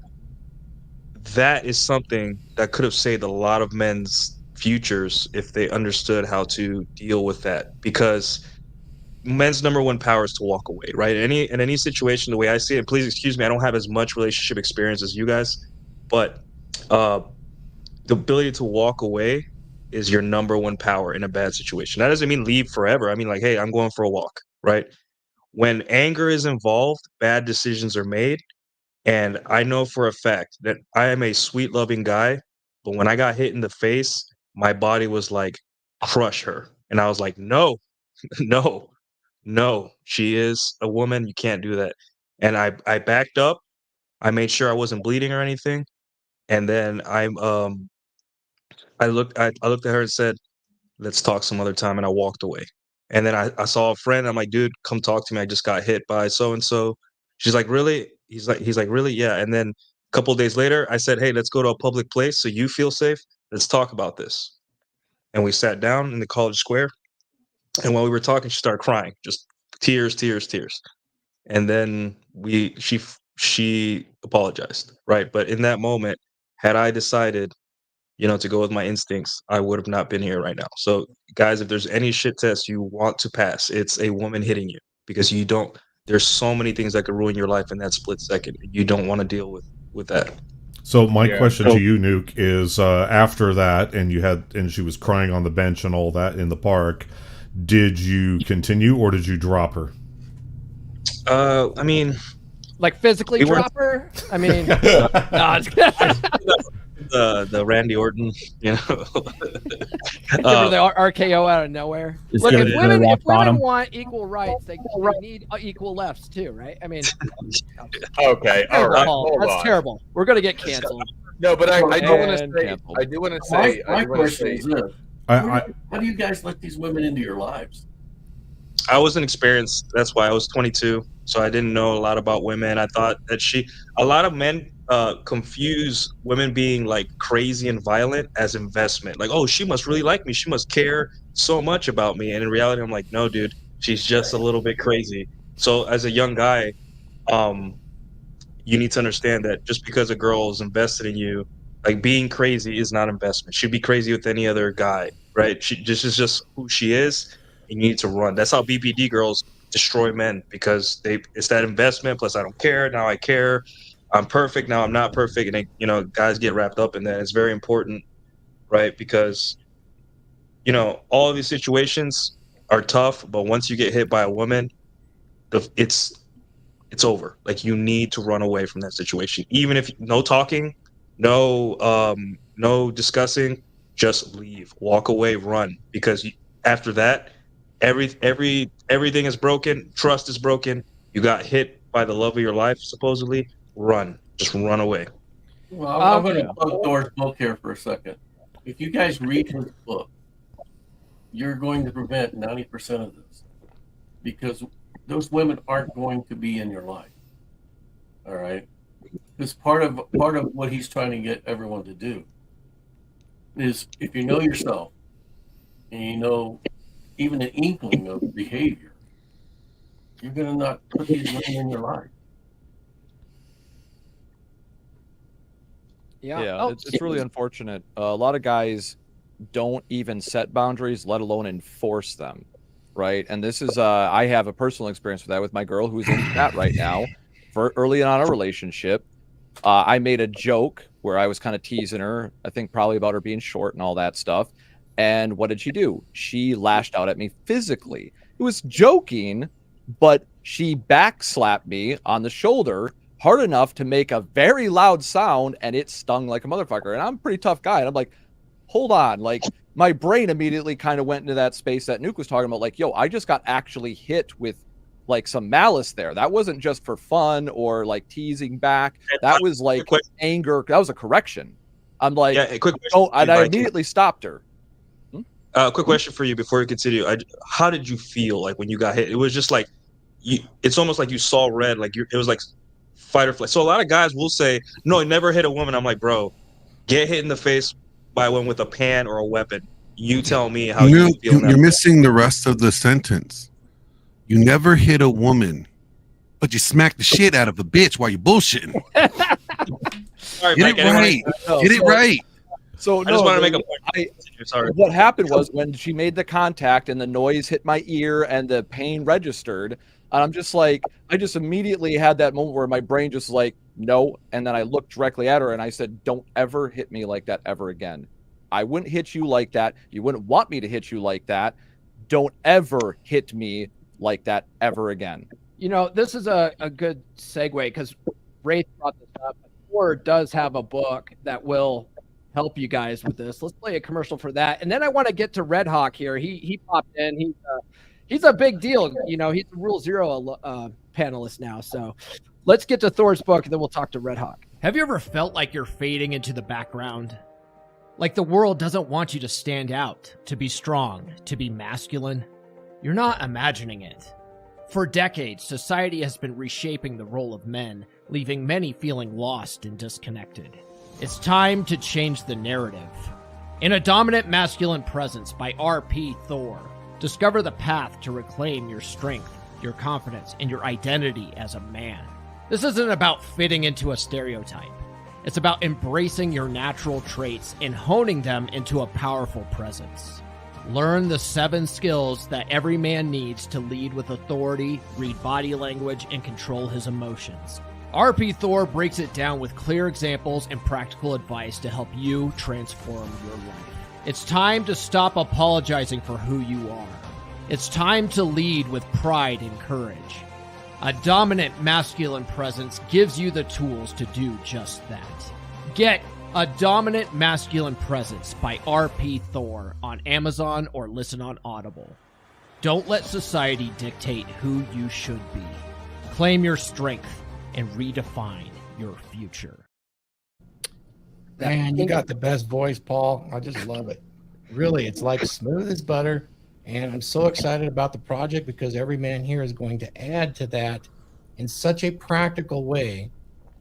that is something that could have saved a lot of men's futures if they understood how to deal with that. Because men's number one power is to walk away, right? In any situation, the way I see it, please excuse me, I don't have as much relationship experience as you guys, but the ability to walk away is your number one power in a bad situation. That doesn't mean leave forever. I mean, like, hey, I'm going for a walk, right? When anger is involved, bad decisions are made. And I know for a fact that I am a sweet, loving guy, but when I got hit in the face, my body was like, crush her. And I was like, no, no, she is a woman. You can't do that. And I backed up. I made sure I wasn't bleeding or anything. And then I looked at her and said, let's talk some other time. And I walked away. And then I saw a friend. I'm like, dude, come talk to me. I just got hit by so-and-so. She's like, really? He's like, really? Yeah. And then a couple of days later, I said, hey, let's go to a public place so you feel safe. Let's talk about this. And we sat down in the college square. And while we were talking, she started crying, just tears. And then she apologized, right? But in that moment, had I decided, to go with my instincts, I would have not been here right now. So, guys, if there's any shit test you want to pass, it's a woman hitting you, because there's so many things that could ruin your life in that split second. You don't want to deal with that.
So my question to you, Nuke, is after that, and she was crying on the bench and all that in the park, did you continue or did you drop her?
I mean,
like physically drop her? I mean, no,
the Randy Orton, you know.
Give her the RKO out of nowhere.
Just
Look,
give
if
it to
women,
the rock
if women
bottom.
want equal rights, they need equal lefts too, right? I mean,
Okay, all right,
Paul,
hold
that's
on.
terrible. We're gonna get canceled.
No, but I do want to
And
say,
canceled.
I do want to
My
say, I do want to
question
say,
is this:
I
how do you guys let these women into your lives?
I wasn't experienced. That's why I was 22, so I didn't know a lot about women. I thought that a lot of men confuse women being like crazy and violent as investment. Like, oh, she must really like me. She must care so much about me. And in reality, I'm like, no, dude, she's just a little bit crazy. So as a young guy, you need to understand that just because a girl is invested in you, like being crazy is not investment. She'd be crazy with any other guy, right? This is just who she is. And you need to run. That's how BPD girls destroy men, because it's that investment. Plus, I don't care. Now I care. I'm perfect. Now I'm not perfect. And guys get wrapped up in that. It's very important, right? Because, all of these situations are tough, but once you get hit by a woman, it's over. Like, you need to run away from that situation. Even if no talking, no discussing, just leave, walk away, run. Because after that, everything is broken. Trust is broken. You got hit by the love of your life, supposedly. Run. Just run away.
Well, I'm going to plug Thor's book here for a second. If you guys read his book, you're going to prevent 90% of this, because those women aren't going to be in your life. All right? Because part of what he's trying to get everyone to do is, if you know yourself and you know even an inkling of behavior, you're going to not put these women in your life.
Yeah, it's really unfortunate. A lot of guys don't even set boundaries, let alone enforce them, right? And this is I have a personal experience with that with my girl who's in that right now. For early on in a relationship, I made a joke where I was kind of teasing her, I think probably about her being short and all that stuff. And what did she do? She lashed out at me physically. It was joking, but she backslapped me on the shoulder hard enough to make a very loud sound, and it stung like a motherfucker. And I'm a pretty tough guy. And I'm like, hold on. Like, my brain immediately kind of went into that space that Nuke was talking about. Like, yo, I just got actually hit with like some malice there. That wasn't just for fun or like teasing back. That was like anger. That was a correction. I'm like,
yeah, quick question,
oh, and I immediately stopped her.
Quick question for you before we continue. How did you feel like when you got hit? It was just like, it's almost like you saw red. Like it was like fight or flight. So a lot of guys will say, no, I never hit a woman. I'm like, bro, get hit in the face by one with a pan or a weapon. You tell me how you feel.
You're missing the rest of the sentence. You never hit a woman, but you smacked the shit out of a bitch while you're bullshitting.
Sorry,
Get
Mike,
it right. Get it right.
So
I just want to make a point. Sorry.
What happened was when she made the contact and the noise hit my ear and the pain registered, and I'm just like, I just immediately had that moment where my brain just like, no. And then I looked directly at her and I said, don't ever hit me like that ever again. I wouldn't hit you like that. You wouldn't want me to hit you like that. Don't ever hit me like that ever again.
You know, this is a good segue, because Ray brought this up. Thor does have a book that will help you guys with this. Let's play a commercial for that, and then I want to get to Red Hawk here. He popped in. He's a big deal. You know, he's a Rule Zero panelist now. So let's get to Thor's book, and then we'll talk to Red Hawk.
Have you ever felt like you're fading into the background? Like the world doesn't want you to stand out, to be strong, to be masculine? You're not imagining it. For decades, society has been reshaping the role of men, leaving many feeling lost and disconnected. It's time to change the narrative. In A Dominant Masculine Presence by RP Thor, discover the path to reclaim your strength, your confidence, and your identity as a man. This isn't about fitting into a stereotype. It's about embracing your natural traits and honing them into a powerful presence. Learn the 7 skills that every man needs to lead with authority, read body language, and control his emotions. RP Thor breaks it down with clear examples and practical advice to help you transform your life. It's time to stop apologizing for who you are. It's time to lead with pride and courage. A Dominant Masculine Presence gives you the tools to do just that. Get A Dominant Masculine Presence by RP Thor on Amazon or listen on Audible. Don't let society dictate who you should be. Claim your strength and redefine your future.
Man, you got the best voice, Paul. I just love it. Really, it's like smooth as butter. And I'm so excited about the project because every man here is going to add to that in such a practical way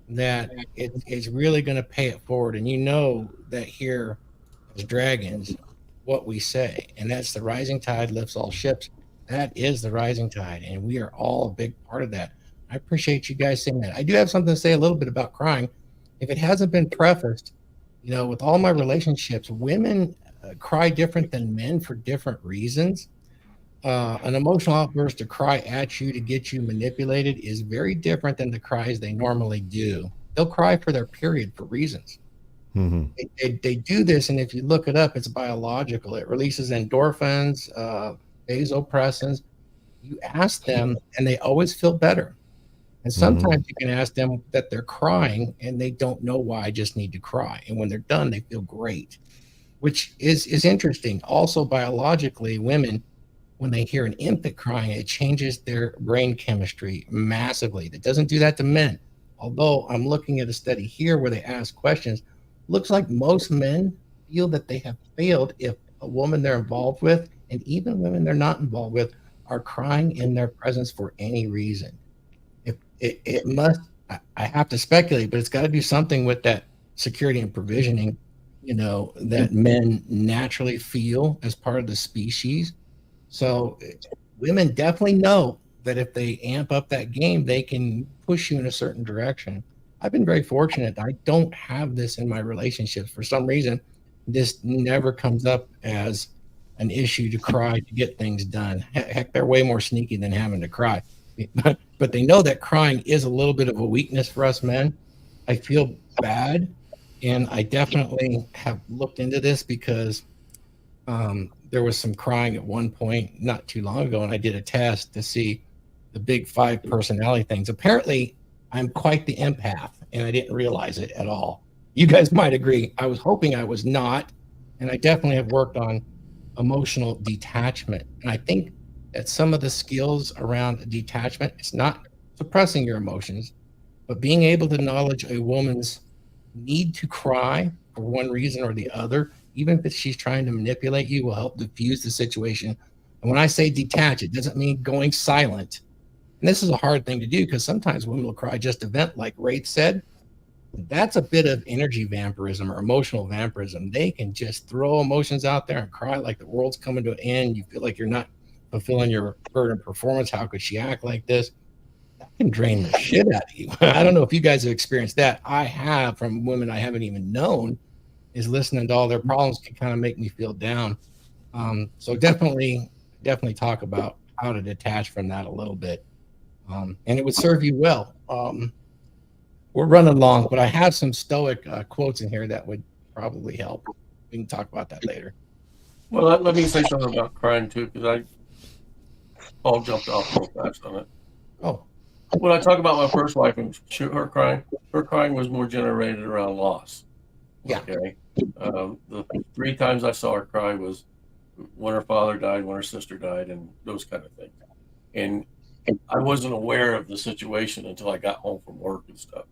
that it's really going to pay it forward. And you know that here as dragons, what we say, and that's the rising tide lifts all ships. That is the rising tide, and we are all a big part of that. I appreciate you guys saying that. I do have something to say a little bit about crying. If it hasn't been prefaced, with all my relationships, women cry different than men for different reasons. An emotional outburst to cry at you to get you manipulated is very different than the cries they normally do. They'll cry for their period for reasons.
Mm-hmm.
They do this, and if you look it up, it's biological. It releases endorphins, vasopressins. You ask them, and they always feel better. And sometimes you can ask them that they're crying, and they don't know why. I just need to cry. And when they're done, they feel great, which is interesting. Also, biologically, women, when they hear an infant crying, it changes their brain chemistry massively. It doesn't do that to men. Although I'm looking at a study here where they ask questions, looks like most men feel that they have failed if a woman they're involved with, and even women they're not involved with, are crying in their presence for any reason. If it must, I have to speculate, but it's got to do something with that security and provisioning, that men naturally feel as part of the species. So women definitely know that if they amp up that game, they can push you in a certain direction. I've been very fortunate. I don't have this in my relationships. For some reason, this never comes up as an issue to cry to get things done. Heck, they're way more sneaky than having to cry. But they know that crying is a little bit of a weakness for us men. I feel bad, and I definitely have looked into this because there was some crying at one point not too long ago, and I did a test to see the big 5 personality things. Apparently, I'm quite the empath, and I didn't realize it at all. You guys might agree. I was hoping I was not, and I definitely have worked on emotional detachment. And I think that some of the skills around detachment, it's not suppressing your emotions, but being able to acknowledge a woman's need to cry for one reason or the other, even if she's trying to manipulate you, will help diffuse the situation. And when I say detach, it doesn't mean going silent. And this is a hard thing to do because sometimes women will cry just to vent, like Wraith said. That's a bit of energy vampirism or emotional vampirism. They can just throw emotions out there and cry like the world's coming to an end. You feel like you're not fulfilling your burden of performance. How could she act like this? That can drain the shit out of you. I don't know if you guys have experienced that. I have, from women I haven't even known, is listening to all their problems can kind of make me feel down. So definitely talk about how to detach from that a little bit. And it would serve you well. We're running long, but I have some stoic quotes in here that would probably help. We can talk about that later.
Well, let me say something about crying too, because Paul jumped off real fast on it.
Oh.
When I talk about my first wife and her crying was more generated around loss.
Yeah.
Okay. The 3 times I saw her cry was when her father died, when her sister died, and those kind of things. And I wasn't aware of the situation until I got home from work and stuff.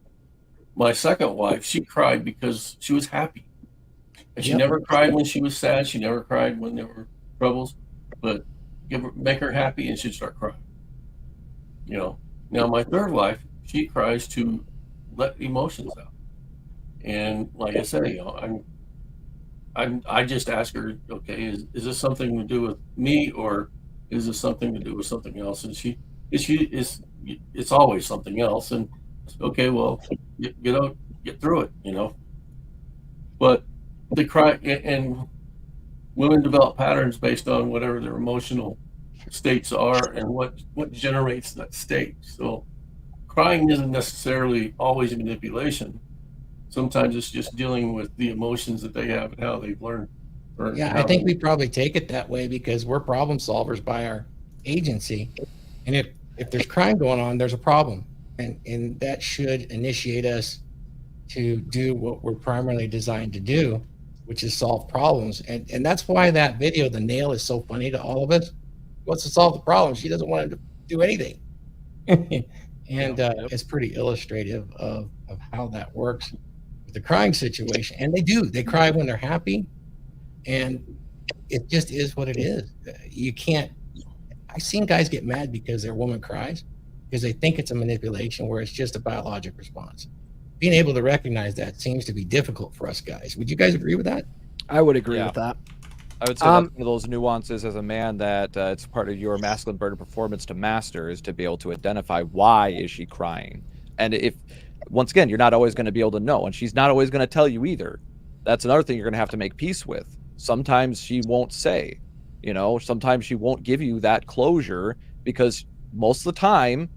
My second wife, she cried because she was happy. And she never cried when she was sad. She never cried when there were troubles. But make her happy and she'd start crying. Now my third wife, she cries to let emotions out. And like I said, I just ask her, okay, is this something to do with me or is this something to do with something else? And it's always something else. And okay, well, get through it, But they cry, and women develop patterns based on whatever their emotional states are and what generates that state. So crying isn't necessarily always manipulation. Sometimes it's just dealing with the emotions that they have and how they've learned.
Yeah, I think we probably take it that way because we're problem solvers by our agency. And if there's crime going on, there's a problem. And that should initiate us to do what we're primarily designed to do, which is solve problems. And that's why that video, The Nail, is so funny to all of us. He wants to solve the problem. She doesn't want him to do anything. And it's pretty illustrative of how that works with the crying situation. And they cry when they're happy. And it just is what it is. You can't, I've seen guys get mad because their woman cries because they think it's a manipulation where it's just a biologic response. Being able to recognize that seems to be difficult for us guys. Would you guys agree with that?
I would agree with that.
I would say that's one of those nuances as a man that it's part of your masculine burden performance to master, is to be able to identify why is she crying. And if, once again, you're not always going to be able to know, and she's not always going to tell you either. That's another thing you're going to have to make peace with. Sometimes she won't say, sometimes she won't give you that closure, because most of the time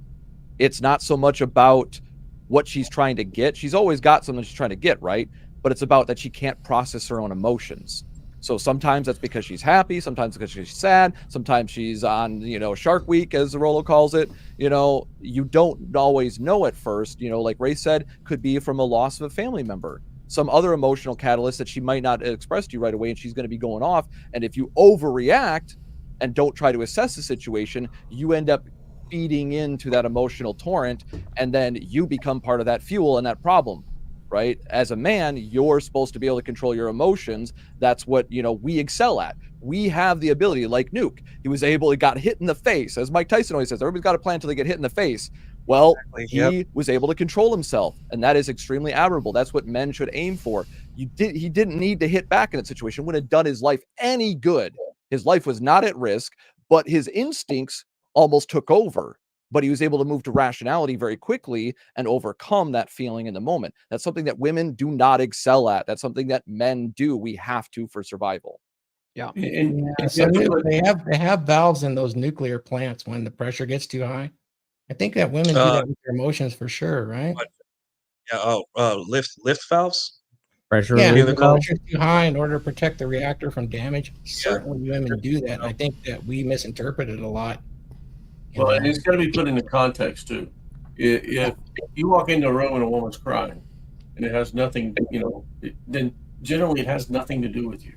it's not so much about what she's trying to get. She's always got something she's trying to get, right? But it's about that she can't process her own emotions. So sometimes that's because she's happy, sometimes because she's sad, sometimes she's on, Shark Week, as Rollo calls it. You don't always know at first, like Ray said, could be from a loss of a family member, some other emotional catalyst that she might not express to you right away, and she's going to be going off. And if you overreact and don't try to assess the situation, you end up feeding into that emotional torrent, and then you become part of that fuel and that problem. Right? As a man, you're supposed to be able to control your emotions. That's what, we excel at. We have the ability, like Nuke. He got hit in the face. As Mike Tyson always says, everybody's got a plan until they get hit in the face. Well, he was able to control himself, and that is extremely admirable. That's what men should aim for. He didn't need to hit back in that situation. Wouldn't have done his life any good. His life was not at risk, but his instincts almost took over. But he was able to move to rationality very quickly and overcome that feeling in the moment. That's something that women do not excel at. That's something that men do. We have to for survival.
Yeah.
So they have valves in those nuclear plants when the pressure gets too high. I think that women do that with their emotions for sure, right?
Lift valves.
Pressure.
Yeah,
relief
the
valve.
pressure too high in order to protect the reactor from damage. Certainly, women do that. And I think that we misinterpret it a lot.
Well, and it's got to be put into context too. If you walk into a room and a woman's crying, and it has nothing, then generally it has nothing to do with you.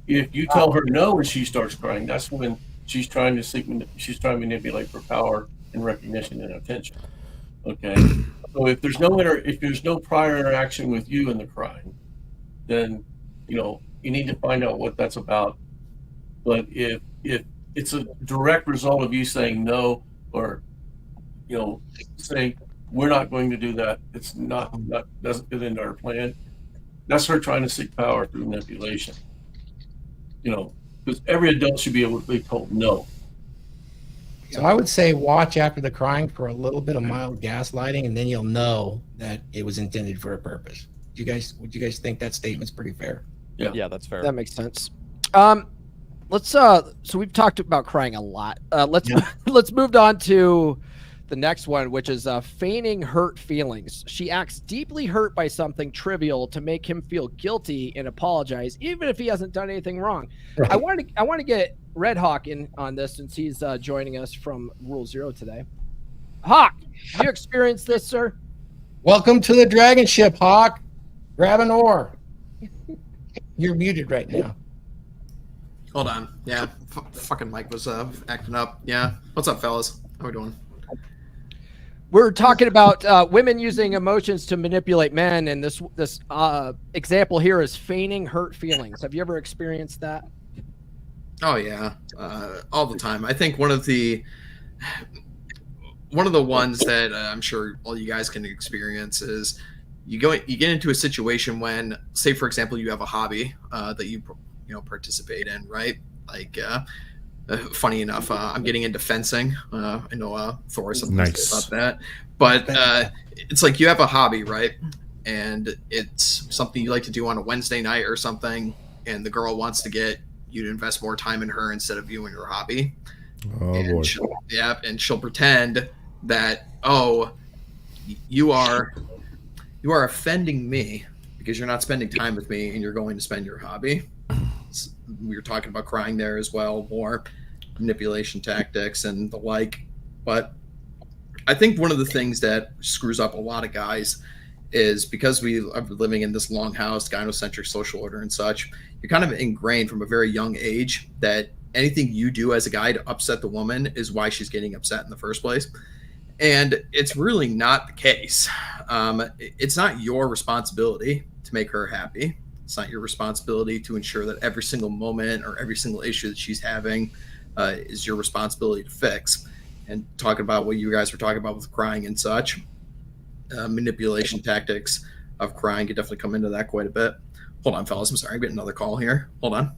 If you tell her no and she starts crying, that's when she's trying to manipulate for power and recognition and attention. Okay, so if there's no prior interaction with you in the crying, then you need to find out what that's about. But if it's a direct result of you saying no, or saying we're not going to do that, it's not, that doesn't fit into our plan, that's her trying to seek power through manipulation. Because every adult should be able to be told no.
So I would say watch after the crying for a little bit of mild gaslighting, and then you'll know that it was intended for a purpose. Would you guys think that statement's pretty fair?
Yeah, that's fair.
That makes sense. Let's so we've talked about crying a lot. Let's move on to the next one, which is feigning hurt feelings. She acts deeply hurt by something trivial to make him feel guilty and apologize, even if he hasn't done anything wrong. Right. I want to get Red Hawk in on this, since he's joining us from Rule Zero today. Hawk, have you experienced this, sir?
Welcome to the DragonShip, Hawk. Grab an oar. You're muted right now.
Hold on. Yeah, fucking mic was acting up. Yeah. What's up, fellas? How we doing?
We're talking about women using emotions to manipulate men, and this example here is feigning hurt feelings. Have you ever experienced that?
Oh yeah, all the time. I think one of the ones that I'm sure all you guys can experience is you get into a situation when, say for example, you have a hobby that you participate in, right? Like funny enough, I'm getting into fencing. I know Thor has something to say about that, but it's like you have a hobby, right? And it's something you like to do on a Wednesday night or something, and the girl wants to get you to invest more time in her instead of you and your hobby.
Boy.
And she'll pretend that, you are offending me because you're not spending time with me and you're going to spend your hobby. We were talking about crying there as well, more manipulation tactics and the like. But I think one of the things that screws up a lot of guys is because we are living in this long-house, gynocentric social order and such, you're kind of ingrained from a very young age that anything you do as a guy to upset the woman is why she's getting upset in the first place. And it's really not the case. It's not your responsibility to make her happy. It's not your responsibility to ensure that every single moment or every single issue that she's having is your responsibility to fix. And talking about what you guys were talking about with crying and such, manipulation tactics of crying could definitely come into that quite a bit. Hold on, fellas. I'm sorry. I'm getting another call here. Hold on.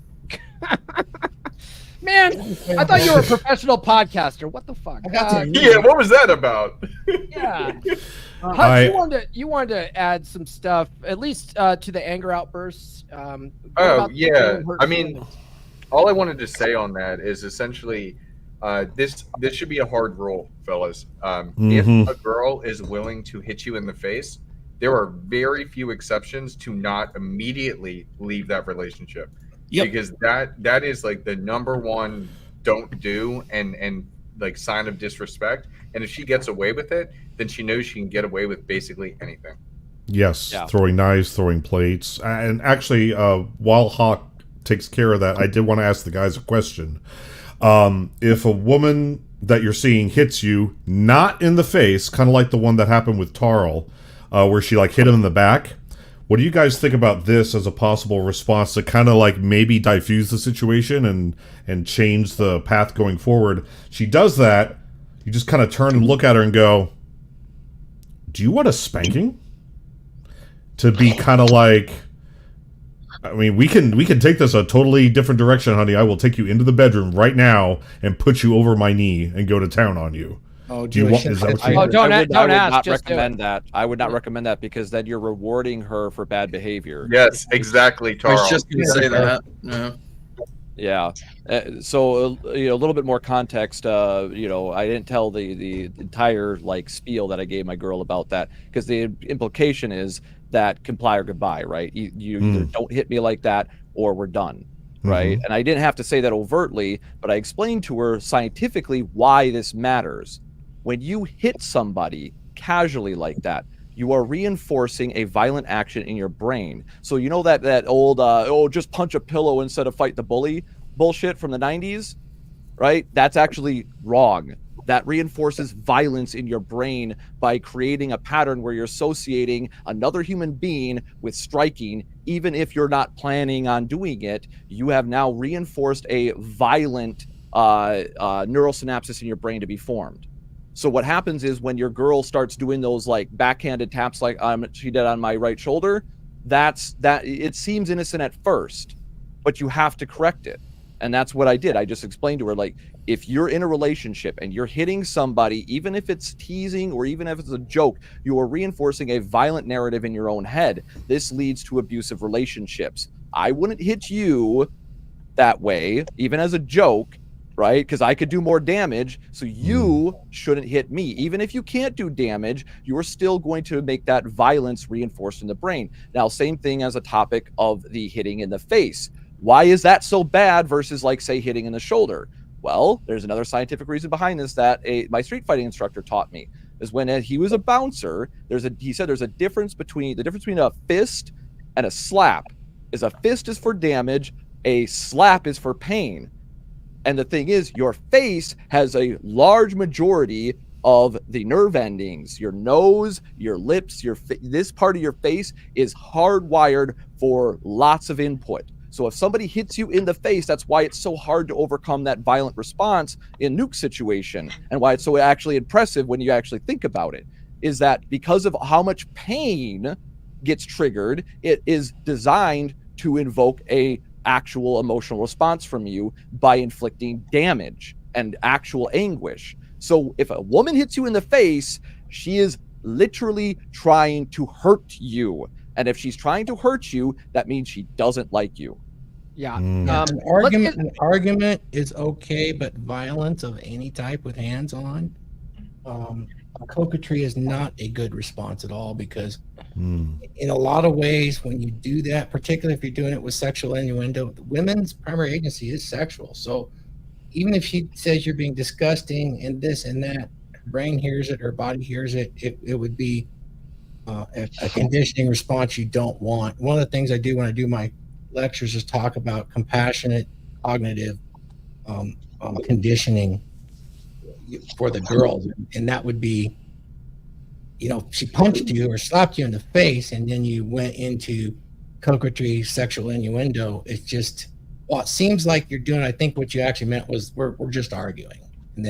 Man, I thought you were a professional podcaster. What the fuck?
Yeah, what was that about?
Yeah. Huds, you wanted to add some stuff, at least to the anger outbursts.
Oh, yeah. I mean, all I wanted to say on that is essentially this should be a hard rule, fellas. If a girl is willing to hit you in the face, there are very few exceptions to not immediately leave that relationship. Yep. Because that is like the number one don't do and like sign of disrespect. And if she gets away with it, then she knows she can get away with basically anything.
Yes, yeah. Throwing knives, throwing plates. And actually, while Hawk takes care of that, I did want to ask the guys a question. If a woman that you're seeing hits you, not in the face, kind of like the one that happened with Tarl, where she like hit him in the back, what do you guys think about this as a possible response to kind of like maybe diffuse the situation and change the path going forward? She does that, you just kind of turn and look at her and go, do you want a spanking? To be kind of like, I mean, we can take this a totally different direction, honey. I will take you into the bedroom right now and put you over my knee and go to town on you.
Oh,
do you want? Is that what you?
I would not recommend that. I would not recommend that because then you're rewarding her for bad behavior.
Yes, exactly. Tarl.
I was just going to say that. No.
Yeah. So a little bit more context. I didn't tell the entire like spiel that I gave my girl about that because the implication is that comply or goodbye, right? You either don't hit me like that or we're done. Right. And I didn't have to say that overtly, but I explained to her scientifically why this matters. When you hit somebody casually like that, you are reinforcing a violent action in your brain. So you know that old just punch a pillow instead of fight the bully bullshit from the 90s, right? That's actually wrong. That reinforces violence in your brain by creating a pattern where you're associating another human being with striking, even if you're not planning on doing it. You have now reinforced a violent neural synapses in your brain to be formed. So what happens is when your girl starts doing those like backhanded taps like she did on my right shoulder, that it seems innocent at first, but you have to correct it. And that's what I did. I just explained to her, like, if you're in a relationship and you're hitting somebody, even if it's teasing or even if it's a joke, you are reinforcing a violent narrative in your own head. This leads to abusive relationships. I wouldn't hit you that way, even as a joke, right? Because I could do more damage. So you shouldn't hit me. Even if you can't do damage, you're still going to make that violence reinforced in the brain. Now, same thing as a topic of the hitting in the face. Why is that so bad versus like, say, hitting in the shoulder? Well, there's another scientific reason behind this that my street fighting instructor taught me. Is when he was a bouncer, he said there's a difference between a fist and a slap. Is a fist is for damage, a slap is for pain. And the thing is, your face has a large majority of the nerve endings. Your nose, your lips, this part of your face is hardwired for lots of input. So if somebody hits you in the face, that's why it's so hard to overcome that violent response in Nuke's situation, and why it's so actually impressive when you actually think about it, is that because of how much pain gets triggered, it is designed to invoke a actual emotional response from you by inflicting damage and actual anguish. So if a woman hits you in the face, she is literally trying to hurt you. And if she's trying to hurt you, that means she doesn't like you.
Yeah.
An argument is okay, but violence of any type with hands on, coquetry is not a good response at all, because in a lot of ways, when you do that, particularly if you're doing it with sexual innuendo, women's primary agency is sexual. So even if she says you're being disgusting and this and that, her brain hears it, her body hears it, it would be a conditioning response you don't want. One of the things I do when I do my lectures is talk about compassionate cognitive conditioning for the girls, and that would be, she punched you or slapped you in the face, and then you went into coquetry, sexual innuendo. It's just, well, it seems like you're doing. I think what you actually meant was we're just arguing, and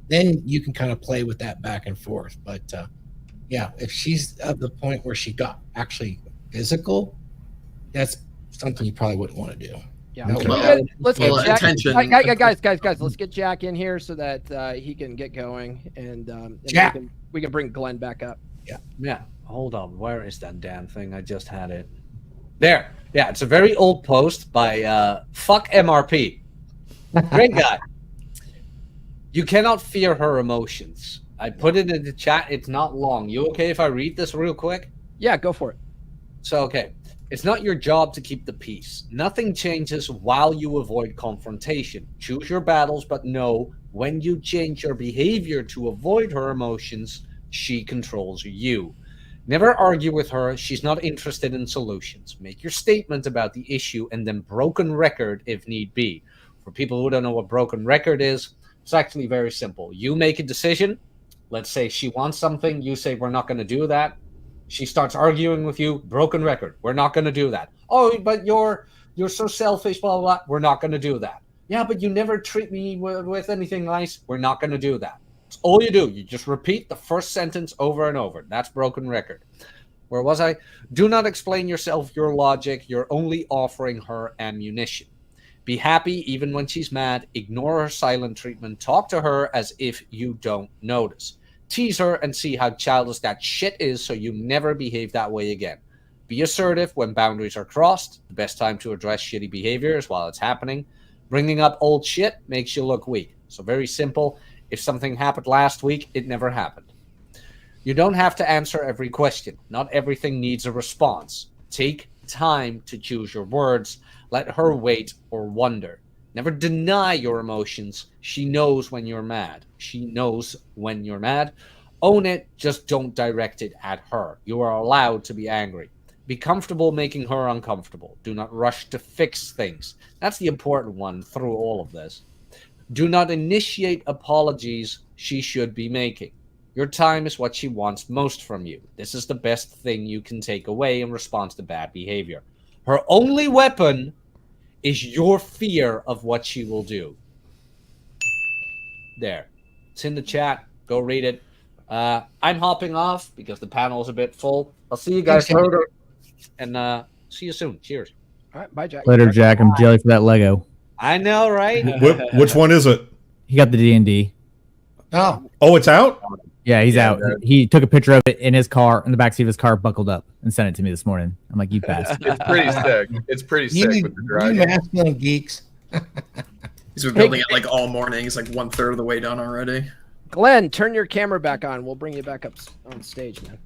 then you can kind of play with that back and forth. But yeah, if she's at the point where she got actually physical, that's something you probably wouldn't want to do.
Yeah.
Okay.
Let's
Well,
get Jack.
attention.
Guys, let's get Jack in here so that he can get going, and
Jack.
we can bring Glenn back up.
Yeah. Hold on. Where is that damn thing? I just had it. There. Yeah, it's a very old post by Fuck MRP. Great guy. You cannot fear her emotions. I put it in the chat. It's not long. You okay if I read this real quick?
Yeah, go for it.
So, okay. It's not your job to keep the peace. Nothing changes while you avoid confrontation. Choose your battles, but know when you change your behavior to avoid her emotions, she controls you. Never argue with her. She's not interested in solutions. Make your statement about the issue and then broken record if need be. For people who don't know what broken record is, it's actually very simple. You make a decision. Let's say she wants something. You say, we're not going to do that. She starts arguing with you. Broken record. We're not going to do that. Oh, but you're so selfish, blah, blah, blah. We're not going to do that. Yeah, but you never treat me with anything nice. We're not going to do that. It's all you do. You just repeat the first sentence over and over. That's broken record. Where was I? Do not explain yourself, your logic. You're only offering her ammunition. Be happy even when she's mad. Ignore her silent treatment. Talk to her as if you don't notice. Tease her and see how childish that shit is so you never behave that way again. Be assertive when boundaries are crossed. The best time to address shitty behavior is while it's happening. Bringing up old shit makes you look weak. So very simple. If something happened last week, it never happened. You don't have to answer every question. Not everything needs a response. Take time to choose your words. Let her wait or wonder. Never deny your emotions. She knows when you're mad. She knows when you're mad. Own it, just don't direct it at her. You are allowed to be angry. Be comfortable making her uncomfortable. Do not rush to fix things. That's the important one through all of this. Do not initiate apologies she should be making. Your time is what she wants most from you. This is the best thing you can take away in response to bad behavior. Her only weapon is your fear of what she will do. There. It's in the chat. Go read it. I'm hopping off because the panel is a bit full. I'll see you guys later. And see you soon. Cheers.
All right. Bye, Jack.
Later, Jack. I'm jelly for that Lego.
I know, right?
Which one is it?
He got the D&D.
Oh,
it's out?
Yeah, he's out. He took a picture of it in his car, in the backseat of his car, buckled up, and sent it to me this morning. I'm like, you bastard.
It's pretty sick. It's pretty sick with the dragon.
You masculine geeks.
He's been building it like all morning. He's like 1/3 of the way done already.
Glenn, turn your camera back on. We'll bring you back up on stage, man.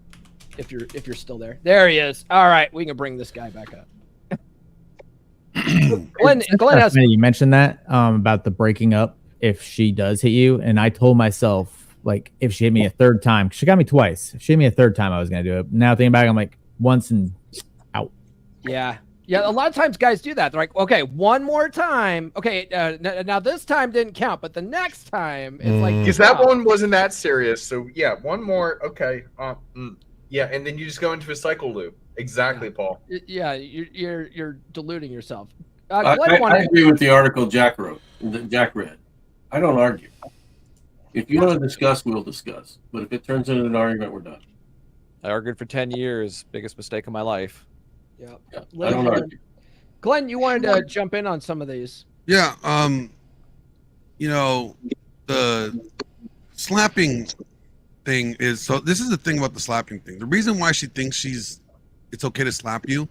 If you're still there. There he is. All right, we can bring this guy back up. Glenn has.
You mentioned that about the breaking up if she does hit you, and I told myself, like, if she hit me a third time, she got me twice. If she hit me a third time, I was gonna do it. Now thinking back, I'm like, once and out.
Yeah. A lot of times guys do that. They're like, okay, one more time. Okay, now this time didn't count, but the next time it's like,
because that one wasn't that serious. So yeah, one more. Okay. Yeah, and then you just go into a cycle loop. Exactly, Paul.
Yeah, you're deluding yourself.
I agree with the article Jack wrote. Jack read. I don't argue. If you want to discuss, we'll discuss. But if it turns into an argument, we're done.
I argued for 10 years. Biggest mistake of my life.
Yeah.
I don't argue.
Glenn, you wanted to jump in on some of these.
Yeah. The slapping thing is, so this is the thing about the slapping thing. The reason why she thinks it's okay to slap you,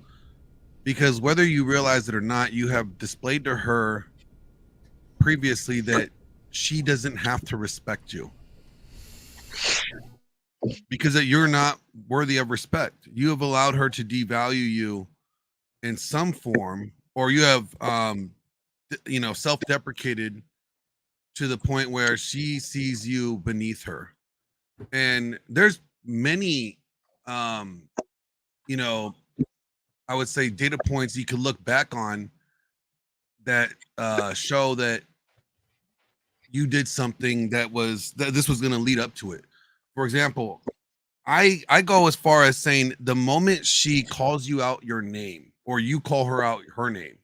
because whether you realize it or not, you have displayed to her previously that she doesn't have to respect you because that you're not worthy of respect. You have allowed her to devalue you in some form, or you have self-deprecated to the point where she sees you beneath her. And there's many you know, I would say data points you could look back on that show that you did something that this was going to lead up to it. For example, I go as far as saying the moment she calls you out your name or you call her out her name,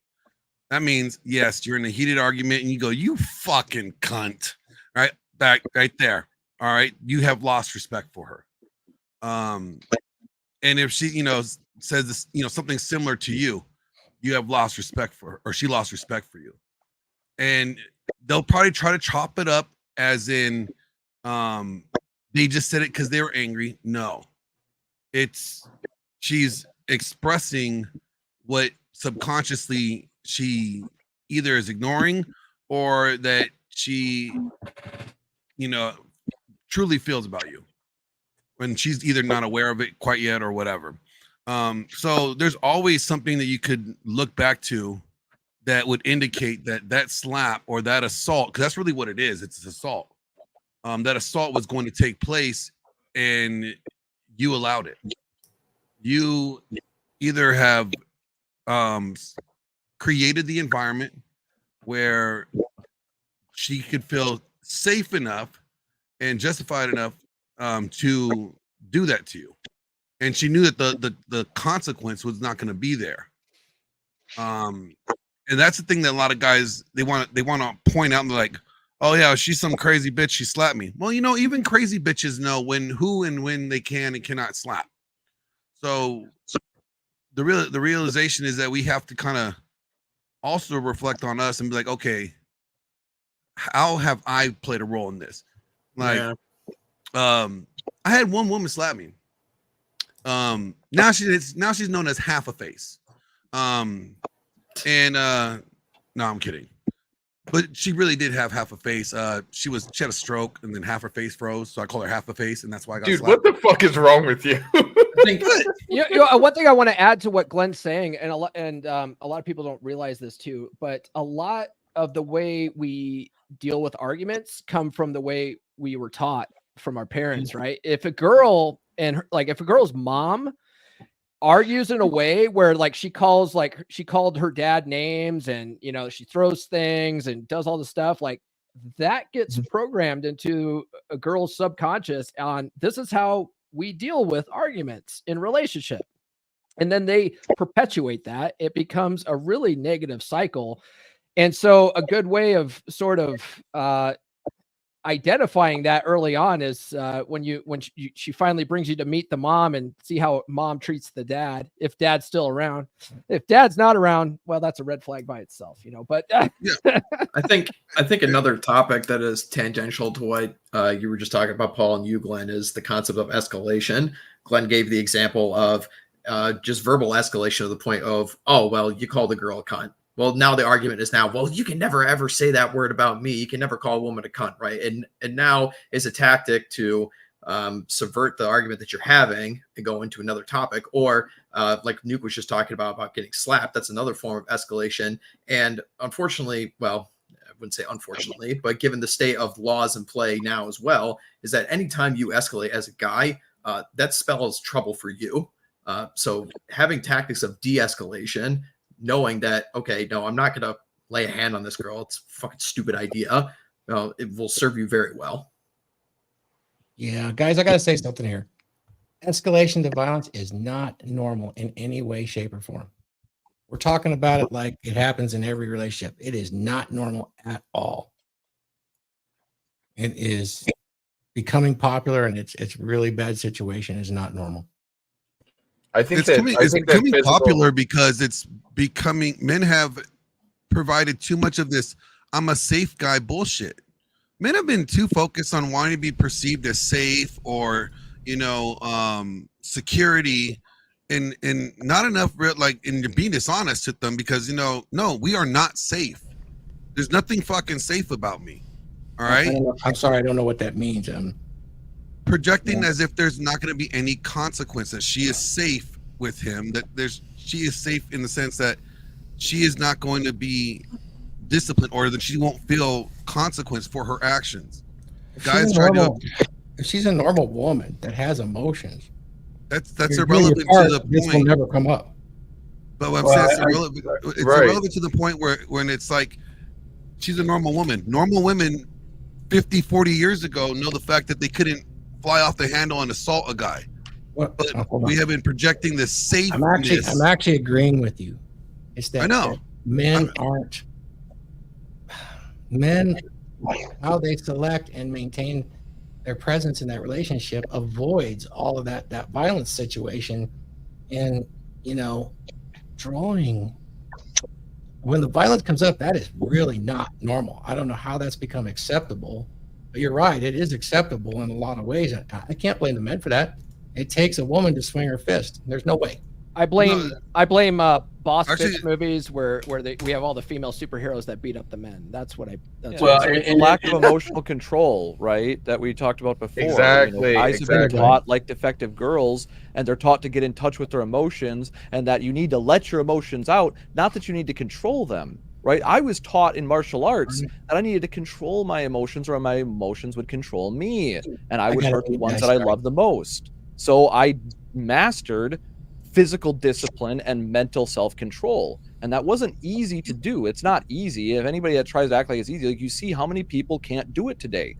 that means yes, you're in a heated argument and you go, you fucking cunt, right back right there. All right, you have lost respect for her. And if she, says this, something similar to you, you have lost respect for her, or she lost respect for you. And they'll probably try to chop it up as in they just said it because they were angry. No, she's expressing what subconsciously she either is ignoring or that she truly feels about you when she's either not aware of it quite yet or whatever. So there's always something that you could look back to that would indicate that slap or that assault, because that's really what it is. It's assault. That assault was going to take place and you allowed it. You either have created the environment where she could feel safe enough and justified enough to do that to you. And she knew that the consequence was not going to be there. And that's the thing that a lot of guys, they want to point out, and they're like, oh yeah, she's some crazy bitch, she slapped me. Well, even crazy bitches know who and when they can and cannot slap. So the realization is that we have to kind of also reflect on us and be like, okay, how have I played a role in this? Like, I had one woman slap me. Now she's known as half a face. No, I'm kidding. But she really did have half a face. She had a stroke and then half her face froze, so I call her half a face, and that's why I got
Dude,
slapped.
what the fuck is wrong with you?
One thing I want to add to what Glenn's saying, and a lot of people don't realize this too, but a lot of the way we deal with arguments come from the way we were taught from our parents, right? If a girl's mom argues in a way where she called her dad names and she throws things and does all the stuff, that gets programmed into a girl's subconscious on this is how we deal with arguments in relationship. And then they perpetuate that. It becomes a really negative cycle. And so a good way of sort of identifying that early on is when she finally brings you to meet the mom and see how mom treats the dad, if dad's still around. If dad's not around, well, that's a red flag by itself, but
I think another topic that is tangential to what you were just talking about, Paul, and you, Glenn, is the concept of escalation. Glenn gave the example of just verbal escalation to the point of, oh, well, you called the girl a cunt. Well, now the argument is well, you can never ever say that word about me. You can never call a woman a cunt, right? And now is a tactic to subvert the argument that you're having and go into another topic. Or like Nuke was just talking about getting slapped. That's another form of escalation. And unfortunately, well, I wouldn't say unfortunately, but given the state of laws in play now as well, is that anytime you escalate as a guy, that spells trouble for you. So having tactics of de-escalation, knowing that, okay, no, I'm not going to lay a hand on this girl. It's a fucking stupid idea. It will serve you very well.
Yeah, guys, I got to say something here. Escalation to violence is not normal in any way, shape, or form. We're talking about it like it happens in every relationship. It is not normal at all. It is becoming popular, and it's really bad situation. Is not normal.
It's becoming popular because men have provided too much of this I'm a safe guy bullshit. Men have been too focused on wanting to be perceived as safe or security and not enough and being dishonest with them because no, we are not safe. There's nothing fucking safe about me. All right.
I'm sorry, I don't know what that means.
Projecting as if there's not going to be any consequence, that she is safe with him, that she is safe in the sense that she is not going to be disciplined or that she won't feel consequence for her actions.
If she's a normal woman that has emotions,
That's
You're doing your
irrelevant
part,
to the
this will
point.
never come up.
But what I'm
Well,
saying it's
I-
irrelevant. It's
right.
irrelevant to the point where when it's like she's a normal woman. Normal women 50, 40 years ago know the fact that they couldn't fly off the handle and assault a guy.
What?
But
Hold on.
we have been projecting this safeness.
I'm actually agreeing with you. It's that
I know.
that men aren't men, how they select and maintain their presence in that relationship avoids all of that violence situation, and drawing when the violence comes up, that is really not normal. I don't know how that's become acceptable, but you're right, it is acceptable in a lot of ways. I can't blame the men for that. It takes a woman to swing her fist. There's no way.
I blame boss
Actually-
bitch movies where we have all the female superheroes that beat up the men. That's what I. That's
Well,
what I
It's lack of emotional control, right? That we talked about before.
Exactly,
Guys have been
exactly.
taught like defective girls, and they're taught to get in touch with their emotions, and that you need to let your emotions out, not that you need to control them. Right? I was taught in martial arts that I needed to control my emotions, or my emotions would control me, and I would
gotta
hurt the
be
ones
nice,
that I
right?
love the most. So I mastered physical discipline and mental self-control, and that wasn't easy to do. It's not easy. If anybody that tries to act like it's easy, like, you see how many people can't do it today.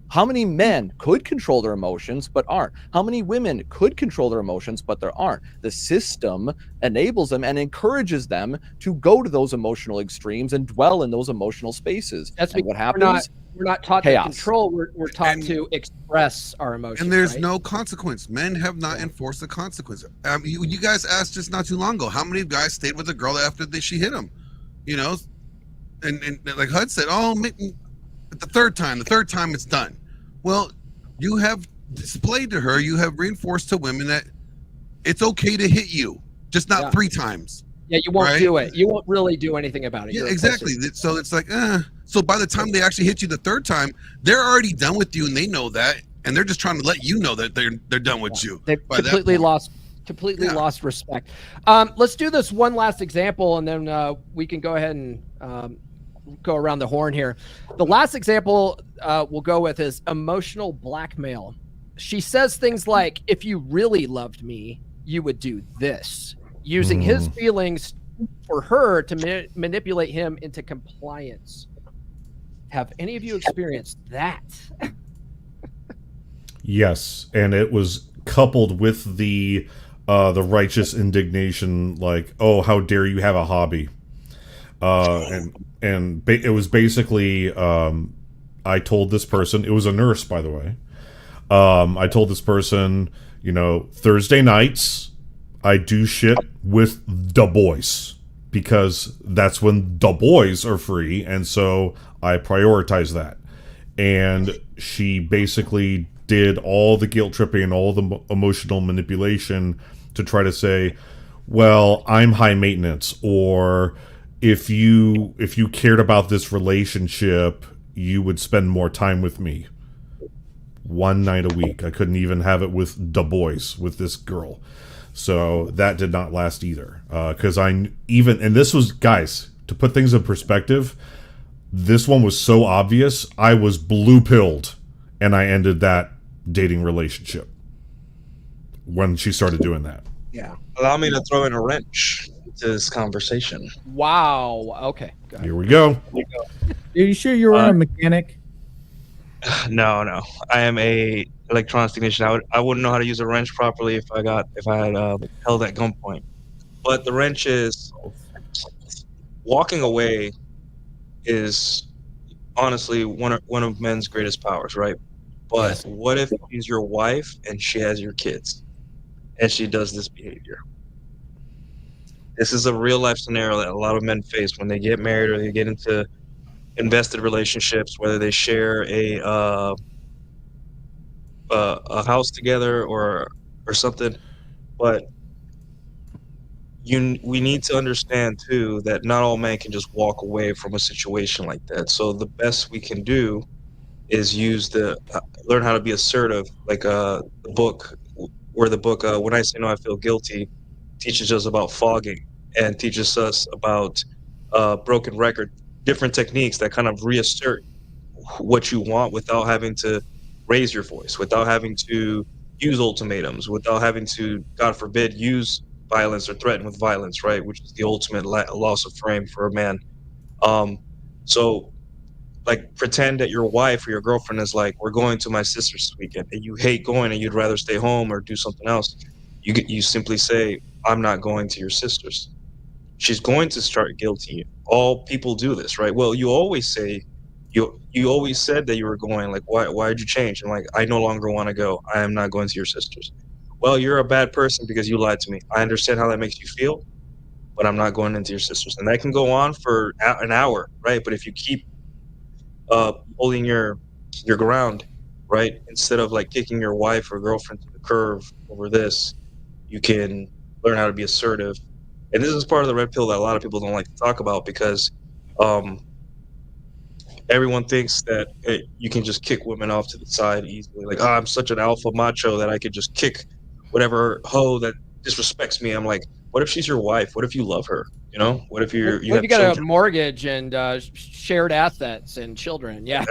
How many men could control their emotions but aren't? How many women could control their emotions but there aren't? The system enables them and encourages them to go to those emotional extremes and dwell in those emotional spaces.
That's
and what
because
happens?
we're not taught
Chaos.
to control. We're taught to express our emotions.
And there's
right?
no consequence. Men have not enforced the consequence. You guys asked just not too long ago, how many guys stayed with a girl after she hit him? And like Hud said, the third time it's done. Well, you have displayed to her, you have reinforced to women that it's okay to hit you, just not 3 times.
Yeah, you won't
right?
do it. You won't really do anything about it.
Yeah,
You're a
exactly.
pussy.
So it's like, so by the time they actually hit you the third time, they're already done with you, and they know that, and they're just trying to let you know that they're done with you.
They've
by that
completely
point.
lost respect. Let's do this one last example, and then we can go ahead and go around the horn here. The last example we'll go with is emotional blackmail. She says things like, if you really loved me, you would do this, using his feelings for her to manipulate him into compliance. Have any of you experienced that?
Yes, and it was coupled with the righteous indignation, like, "Oh, how dare you have a hobby?" It was basically, I told this person, it was a nurse, by the way. I told this person, Thursday nights I do shit with the boys because that's when the boys are free, and so I prioritize that. And she basically did all the guilt tripping and all the emotional manipulation to try to say, well, I'm high maintenance, or if you cared about this relationship, you would spend more time with me. One night a week. I couldn't even have it with the boys, with this girl. So that did not last either. Because and this was, guys, to put things in perspective, this one was so obvious, I was blue-pilled, and I ended that dating relationship when she started doing that.
Yeah.
Allow me to throw in a wrench to this conversation.
Wow. Okay. Go ahead.
Here we go.
Are you sure you were a mechanic?
No. I am a electronics technician. I wouldn't know how to use a wrench properly if I had held at gunpoint. But the wrench is walking away is honestly one of men's greatest powers, right? But what if she's your wife and she has your kids and she does this behavior? This is a real life scenario that a lot of men face when they get married or they get into invested relationships, whether they share a house together or something. But we need to understand too that not all men can just walk away from a situation like that. So the best we can do is learn how to be assertive, like the book When I Say No I Feel Guilty teaches us about fogging and teaches us about broken record, different techniques that kind of reassert what you want without having to raise your voice, without having to use ultimatums, without having to, God forbid, use violence or threaten with violence, right? Which is the ultimate loss of frame for a man. So like pretend that your wife or your girlfriend is like, we're going to my sister's this weekend, and you hate going and you'd rather stay home or do something else. You simply say, I'm not going to your sister's. She's going to start guilting you. All people do this, right? Well, you always say, you always said that you were going. Like, why did you change? I'm like, I no longer want to go. I am not going to your sister's. Well, you're a bad person because you lied to me. I understand how that makes you feel, but I'm not going into your sister's. And that can go on for an hour, right? But if you keep holding your ground, right, instead of like kicking your wife or girlfriend to the curb over this, you can learn how to be assertive. And this is part of the red pill that a lot of people don't like to talk about, because everyone thinks that you can just kick women off to the side easily. Like, I'm such an alpha macho that I could just kick whatever hoe that disrespects me. I'm like, what if she's your wife? What if you love her? You know, what if you
What
have
if you got
children?
a mortgage and shared assets and children? Yeah,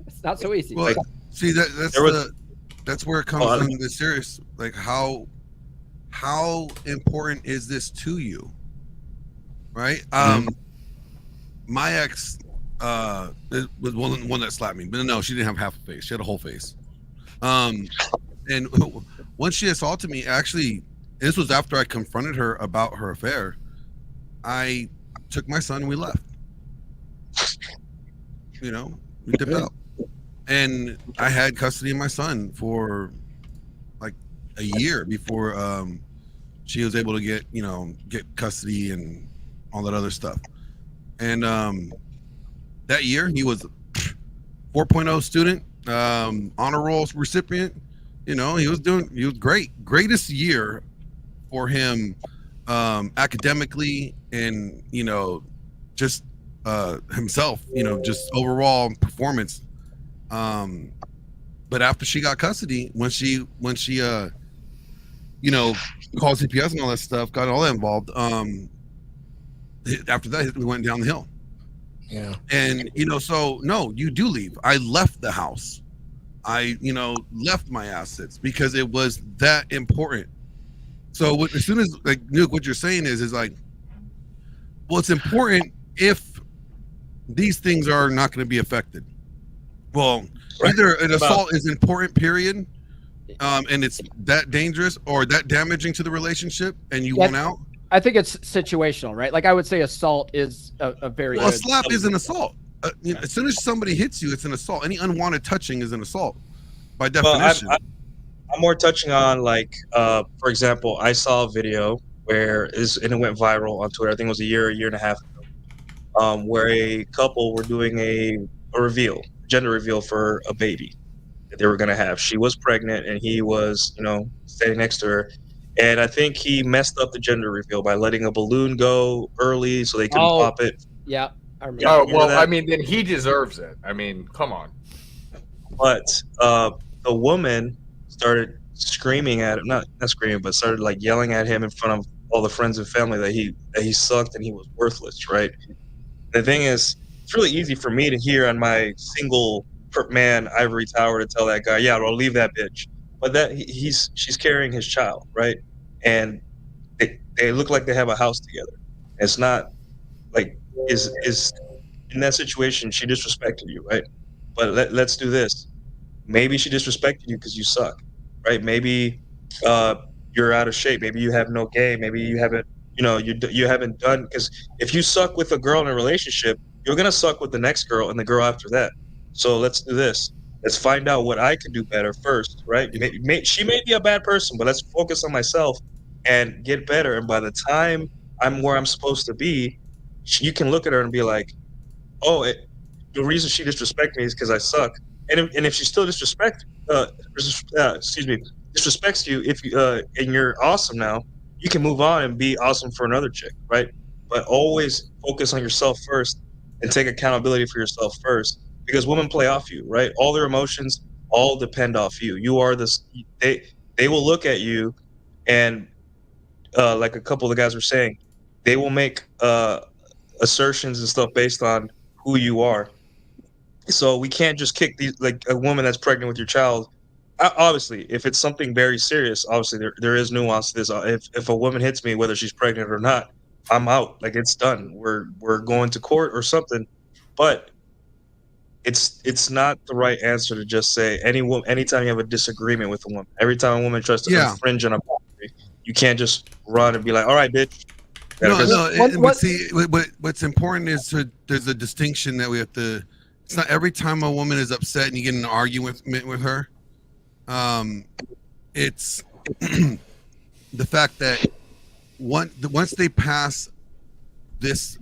it's not so easy.
Well, see that's where it comes into the serious. Like, how important is this to you, right? My ex was one that slapped me, but no, she didn't have half a face. She had a whole face. And once she assaulted me, actually, this was after I confronted her about her affair. I took my son and we left. You know, we dipped out. And I had custody of my son for like a year before she was able to get custody and all that other stuff. And that year he was 4.0 student, honor roll recipient. You know, he was great. Greatest year for him academically, and just himself, just overall performance. But after she got custody, when she called CPS and all that stuff, got all that involved, after that we went down the hill.
Yeah.
And so no, you do leave. I left the house. I left my assets because it was that important. So as soon as, like, Nuke, what you're saying is like, well, it's important if these things are not going to be affected. Well, either an assault is important, period, and it's that dangerous or that damaging to the relationship, and you want out.
I think it's situational, right? Like, I would say assault is a very
a slap is an assault. As soon as somebody hits you, it's an assault. Any unwanted touching is an assault by definition.
Well, I'm more touching on, like, for example, I saw a video and it went viral on Twitter. I think it was a year and a half ago, where a couple were doing a gender reveal for a baby that they were going to have. She was pregnant and he was, standing next to her. And I think he messed up the gender reveal by letting a balloon go early so they couldn't pop it.
Yeah, I remember.
Oh, well, I mean, then he deserves it. I mean, come on.
But the woman started screaming at him, not screaming, but started like yelling at him in front of all the friends and family that he sucked and he was worthless, right? The thing is, it's really easy for me to hear on my single man ivory tower to tell that guy, yeah, well, leave that bitch. But she's carrying his child, right? And they look like they have a house together. It's not like is in that situation she disrespected you, right? But let's do this. Maybe she disrespected you because you suck, right? Maybe you're out of shape. Maybe you have no game. Maybe you haven't, you haven't done, because if you suck with a girl in a relationship, you're gonna suck with the next girl and the girl after that. So let's do this. Let's find out what I can do better first, right? She may be a bad person, but let's focus on myself and get better. And by the time I'm where I'm supposed to be, you can look at her and be like, oh, the reason she disrespects me is because I suck. And if she still disrespects you, and you're awesome now, you can move on and be awesome for another chick, right? But always focus on yourself first and take accountability for yourself first, because women play off you, right? All their emotions all depend off you. You are this. They will look at you, and like a couple of the guys were saying, they will make assertions and stuff based on who you are. So we can't just kick these, like a woman that's pregnant with your child obviously, if it's something very serious, obviously there is nuance to this. If a woman hits me, whether she's pregnant or not, I'm out. Like, it's done. We're going to court or something. But it's not the right answer to just say anytime you have a disagreement with a woman, every time a woman tries to infringe on a boundary, you can't just run and be like, all right, bitch.
But see, what's important is there's a distinction that we have to. It's not every time a woman is upset and you get in an argument with her. It's the fact that once they pass this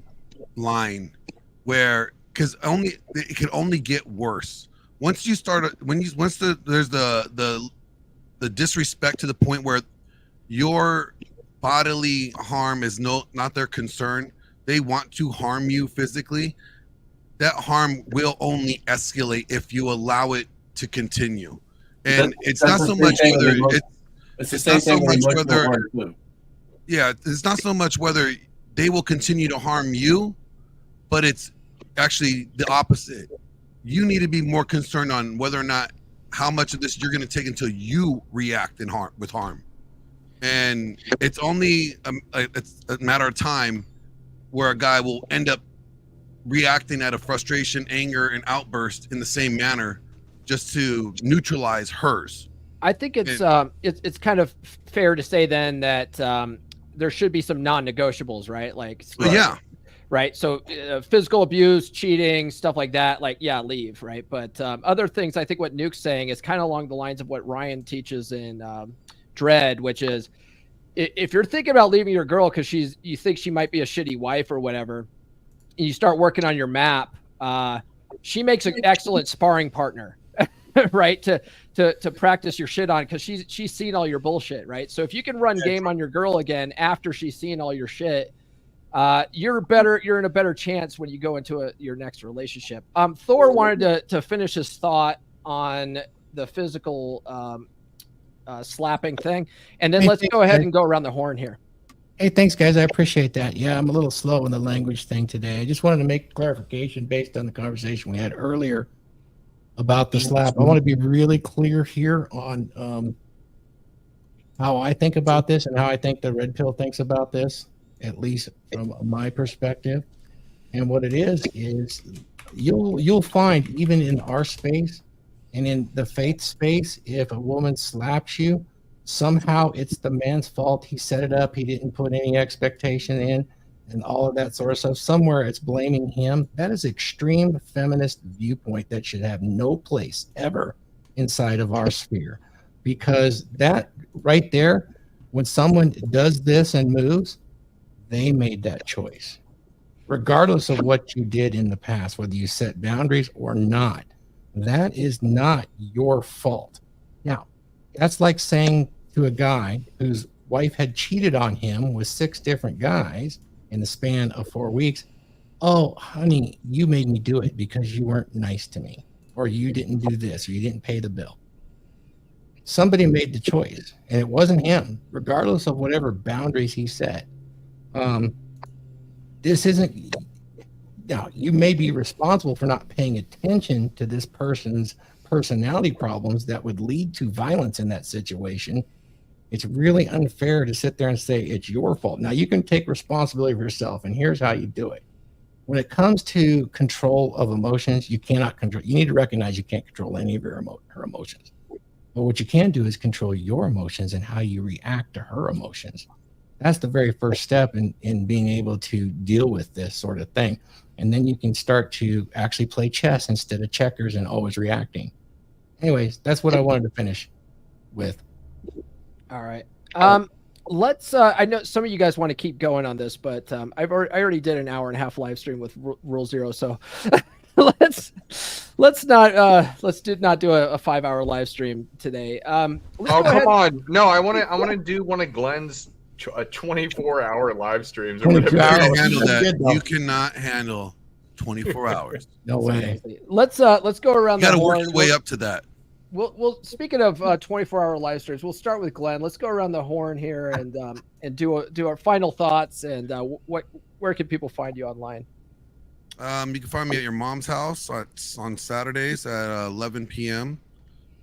line, where because it can only get worse once you start there's the disrespect to the point where your bodily harm is not their concern. They want to harm you physically. That harm will only escalate if you allow it to continue. And it's not so much whether it's not so much whether it's not so much whether they will continue to harm you, but it's actually the opposite. You need to be more concerned on whether or not how much of this you're going to take until you react with harm. And it's only it's a matter of time where a guy will end up reacting out of frustration, anger, and outburst in the same manner just to neutralize hers.
I think it's kind of fair to say then that there should be some non-negotiables, right? Like, right. So physical abuse, cheating, stuff like that, like, yeah, leave, right? But other things, I think what Nuke's saying is kind of along the lines of what Ryan teaches in Dread, which is if you're thinking about leaving your girl because you think she might be a shitty wife or whatever, and you start working on your map, she makes an excellent sparring partner, right? To practice your shit on, because she's seen all your bullshit, right? So if you can run game on your girl again after she's seen all your shit, you're in a better chance when you go into your next relationship. Thor wanted to finish his thought on the physical slapping thing, and then let's go ahead and go around the horn here.
Hey, thanks, guys. I appreciate that. Yeah, I'm a little slow in the language thing today. I just wanted to make clarification based on the conversation we had earlier about the slap. I want to be really clear here on how I think about this and how I think the Red Pill thinks about this, at least from my perspective. And what it is you'll find even in our space and in the faith space, if a woman slaps you, somehow it's the man's fault. He set it up. He didn't put any expectation in and all of that sort of stuff. Somewhere it's blaming him. That is extreme feminist viewpoint that should have no place ever inside of our sphere, because that right there, when someone does this and moves, they made that choice, regardless of what you did in the past, whether you set boundaries or not. That is not your fault. Now, that's like saying to a guy whose wife had cheated on him with 6 different guys in the span of 4 weeks. Oh, honey, you made me do it because you weren't nice to me, or you didn't do this, or you didn't pay the bill. Somebody made the choice, and it wasn't him, regardless of whatever boundaries he set. This isn't. Now, you may be responsible for not paying attention to this person's personality problems that would lead to violence in that situation. It's really unfair to sit there and say it's your fault. Now, you can take responsibility for yourself, and here's how you do it. When it comes to control of emotions, you cannot control. You need to recognize you can't control any of her emotions. But what you can do is control your emotions and how you react to her emotions. That's the very first step in being able to deal with this sort of thing. And then you can start to actually play chess instead of checkers and always reacting. Anyways, that's what I wanted to finish with.
All right. Let's. I know some of you guys want to keep going on this, but I already did an 1.5-hour live stream with Rule Zero, so let's not do a 5-hour live stream today.
Oh, come on! No, I want to do one of Glenn's 24-hour live streams. Or whatever.
You cannot handle 24 hours.
No way.
Let's go around.
You got to work your way up to that.
We'll speaking of 24-hour live streams, we'll start with Glenn. Let's go around the horn here and do our final thoughts and where can people find you online?
You can find me at your mom's house on Saturdays at 11 p.m.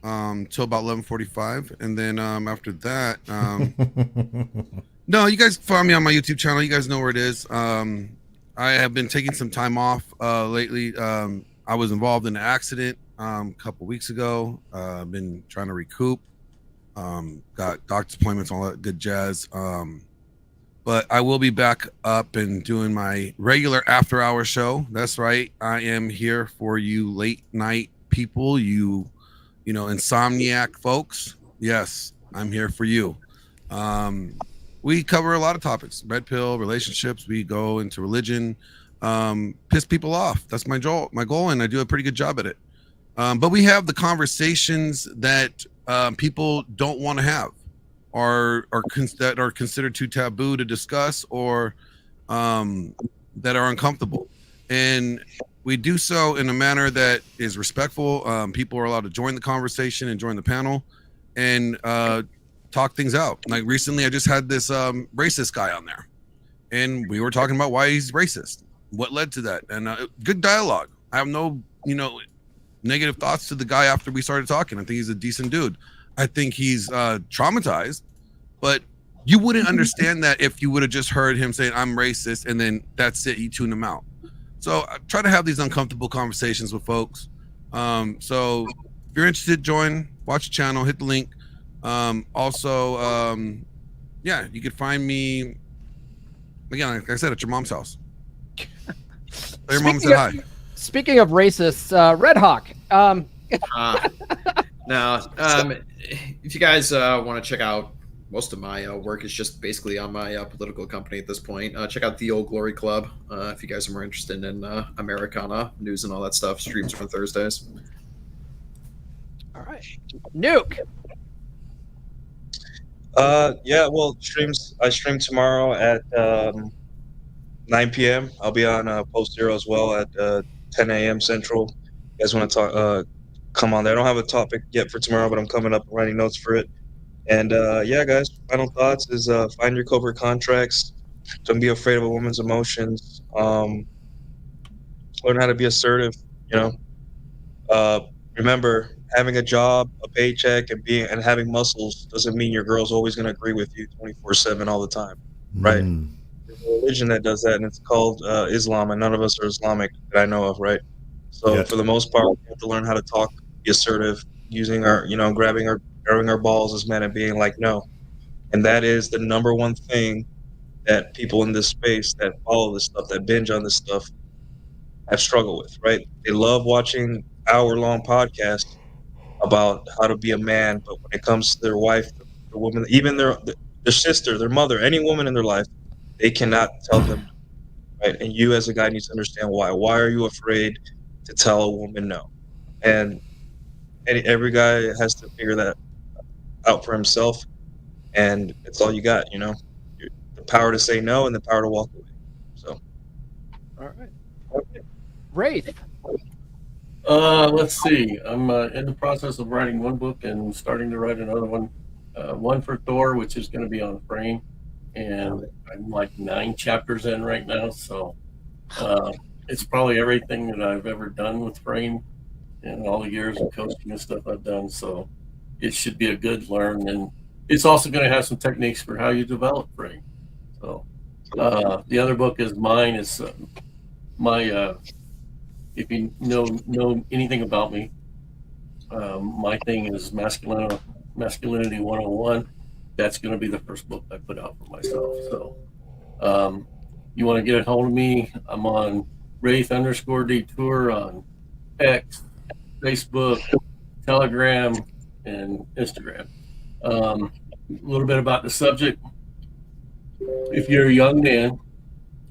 till about 11:45, and then after that, no, you guys follow me on my YouTube channel. You guys know where it is. I have been taking some time off lately. I was involved in an accident a couple weeks ago. I've been trying to recoup. Got doctor's appointments, all that good jazz. But I will be back up and doing my regular after-hour show. That's right. I am here for you late night people, you know, insomniac folks. Yes, I'm here for you. We cover a lot of topics: red pill, relationships. We go into religion, piss people off. That's my goal, and I do a pretty good job at it. But we have the conversations that people don't want to have, or that are considered too taboo to discuss, or that are uncomfortable, and we do so in a manner that is respectful. People are allowed to join the conversation and join the panel, and talk things out. Like recently, I just had this racist guy on there, and we were talking about why he's racist, what led to that, and good dialogue. I have no, negative thoughts to the guy after we started talking. I think he's a decent dude. I think he's traumatized, but you wouldn't understand that if you would have just heard him saying I'm racist, and then that's it, you tune him out. So I try to have these uncomfortable conversations with folks. So if you're interested, join, watch the channel, hit the link. Also, yeah, you could find me again, like I said, at your mom's house. Your mom said hi.
Speaking of racists, Red Hawk.
If you guys want to check out most of my work, is just basically on my political company at this point. Check out the Old Glory Club if you guys are more interested in Americana news and all that stuff. Streams on Thursdays.
All right, Nuke.
Yeah, well, I stream tomorrow at 9 p.m. I'll be on Post Zero as well at 10 a.m. Central. You guys want to talk? Come on there. I don't have a topic yet for tomorrow, but I'm coming up and writing notes for it. And yeah, guys, final thoughts is find your covert contracts. Don't be afraid of a woman's emotions. Learn how to be assertive. Remember, having a job, a paycheck, and having muscles doesn't mean your girl's always going to agree with you 24/7 all the time, right? There's a religion that does that, and it's called Islam, and none of us are Islamic that I know of, right? So for the most part, we have to learn how to talk, be assertive, using our, grabbing our balls as men and being like, no. And that is the number one thing that people in this space that follow this stuff, that binge on this stuff, have struggled with, right? They love watching hour-long podcasts about how to be a man, but when it comes to their wife, the woman, even their sister, their mother, any woman in their life, they cannot tell them no, right? And you as a guy need to understand why. Why are you afraid to tell a woman no? And every guy has to figure that out for himself, and it's all you got, the power to say no and the power to walk away. So,
all right, Wraith.
Let's see. I'm in the process of writing one book and starting to write another one. One for Thor, which is going to be on frame, and I'm like 9 chapters in right now. So it's probably everything that I've ever done with frame and all the years of coaching and stuff I've done. So it should be a good learn, and it's also going to have some techniques for how you develop frame. So the other book is mine. Is my if you know anything about me, my thing is masculinity 101. That's going to be the first book I put out for myself. So you want to get a hold of me, I'm on Wraith_Detour on X, Facebook, Telegram, and Instagram. A little bit about the subject. If you're a young man,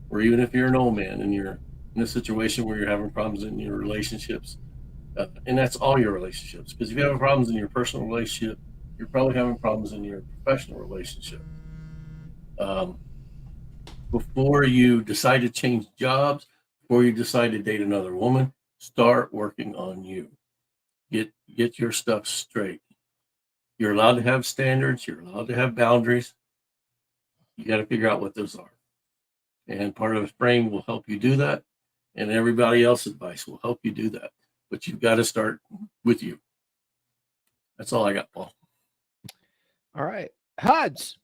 or even if you're an old man and you're in a situation where you're having problems in your relationships, and that's all your relationships, because if you have problems in your personal relationship, you're probably having problems in your professional relationship. Before you decide to change jobs, before you decide to date another woman, start working on you. Get your stuff straight. You're allowed to have standards. You're allowed to have boundaries. You got to figure out what those are. And part of the frame will help you do that. And everybody else's advice will help you do that. But you've got to start with you. That's all I got, Paul.
All right. Huds.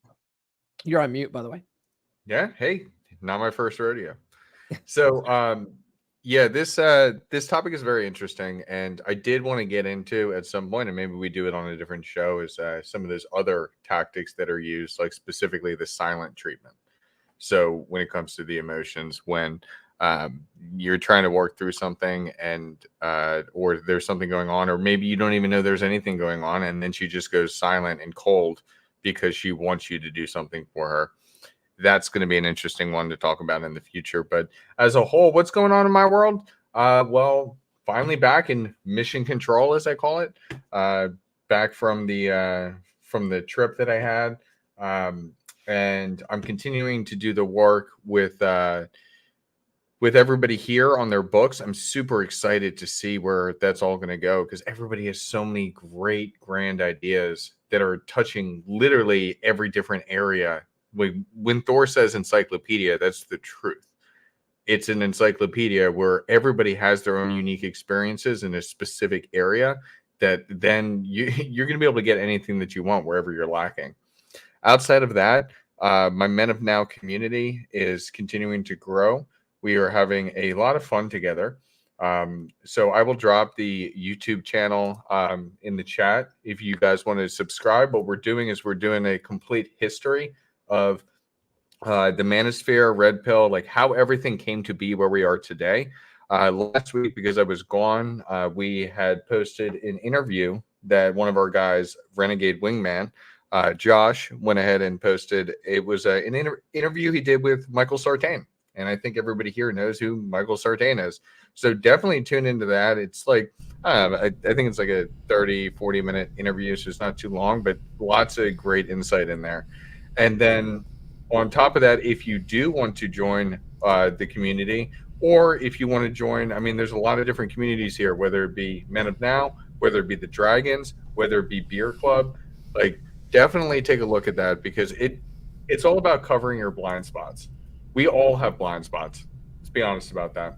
You're on mute, by the way.
Yeah. Hey, not my first rodeo. So, yeah, this topic is very interesting, and I did want to get into at some point, and maybe we do it on a different show, is some of those other tactics that are used, like specifically the silent treatment. So when it comes to the emotions, when you're trying to work through something and or there's something going on, or maybe you don't even know there's anything going on, and then she just goes silent and cold because she wants you to do something for her. That's going to be an interesting one to talk about in the future. But as a whole, what's going on in my world? Well, finally back in mission control, as I call it, back from the trip that I had. And I'm continuing to do the work with everybody here on their books. I'm super excited to see where that's all going to go, because everybody has so many great, grand ideas that are touching literally every different area. When Thor says encyclopedia, that's the truth. It's an encyclopedia where everybody has their own unique experiences in a specific area that then you're going to be able to get anything that you want wherever you're lacking. Outside of that, my Men of Now community is continuing to grow. We are having a lot of fun together. So I will drop the YouTube channel in the chat if you guys want to subscribe. What we're doing is we're doing a complete history of the Manosphere, Red Pill, like how everything came to be where we are today. Last week, because I was gone, we had posted an interview that one of our guys, Renegade Wingman, Josh, went ahead and posted. It was an interview he did with Michael Sartain. And I think everybody here knows who Michael Sartain is. So definitely tune into that. It's like, I think it's like a 30, 40-minute interview, so it's not too long, but lots of great insight in there. And then on top of that, if you do want to join the community, or if you want to join, I mean, there's a lot of different communities here, whether it be Men of Now, whether it be the Dragons, whether it be Beer Club, like definitely take a look at that, because it's all about covering your blind spots. We all have blind spots. Let's be honest about that.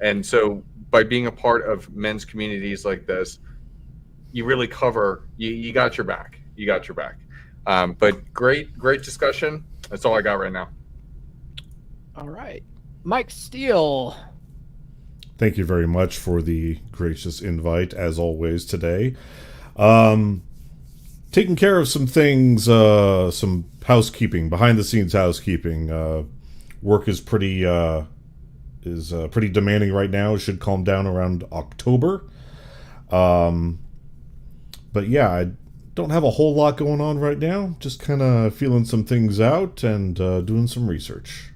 And so by being a part of men's communities like this, you really cover, you got your back. You got your back. But great discussion. That's all I got right now.
All right. Mike Steele.
Thank you very much for the gracious invite, as always, today. Taking care of some things, some housekeeping, behind-the-scenes housekeeping. Work is pretty demanding right now. It should calm down around October. But yeah, I don't have a whole lot going on right now. Just kind of feeling some things out and doing some research.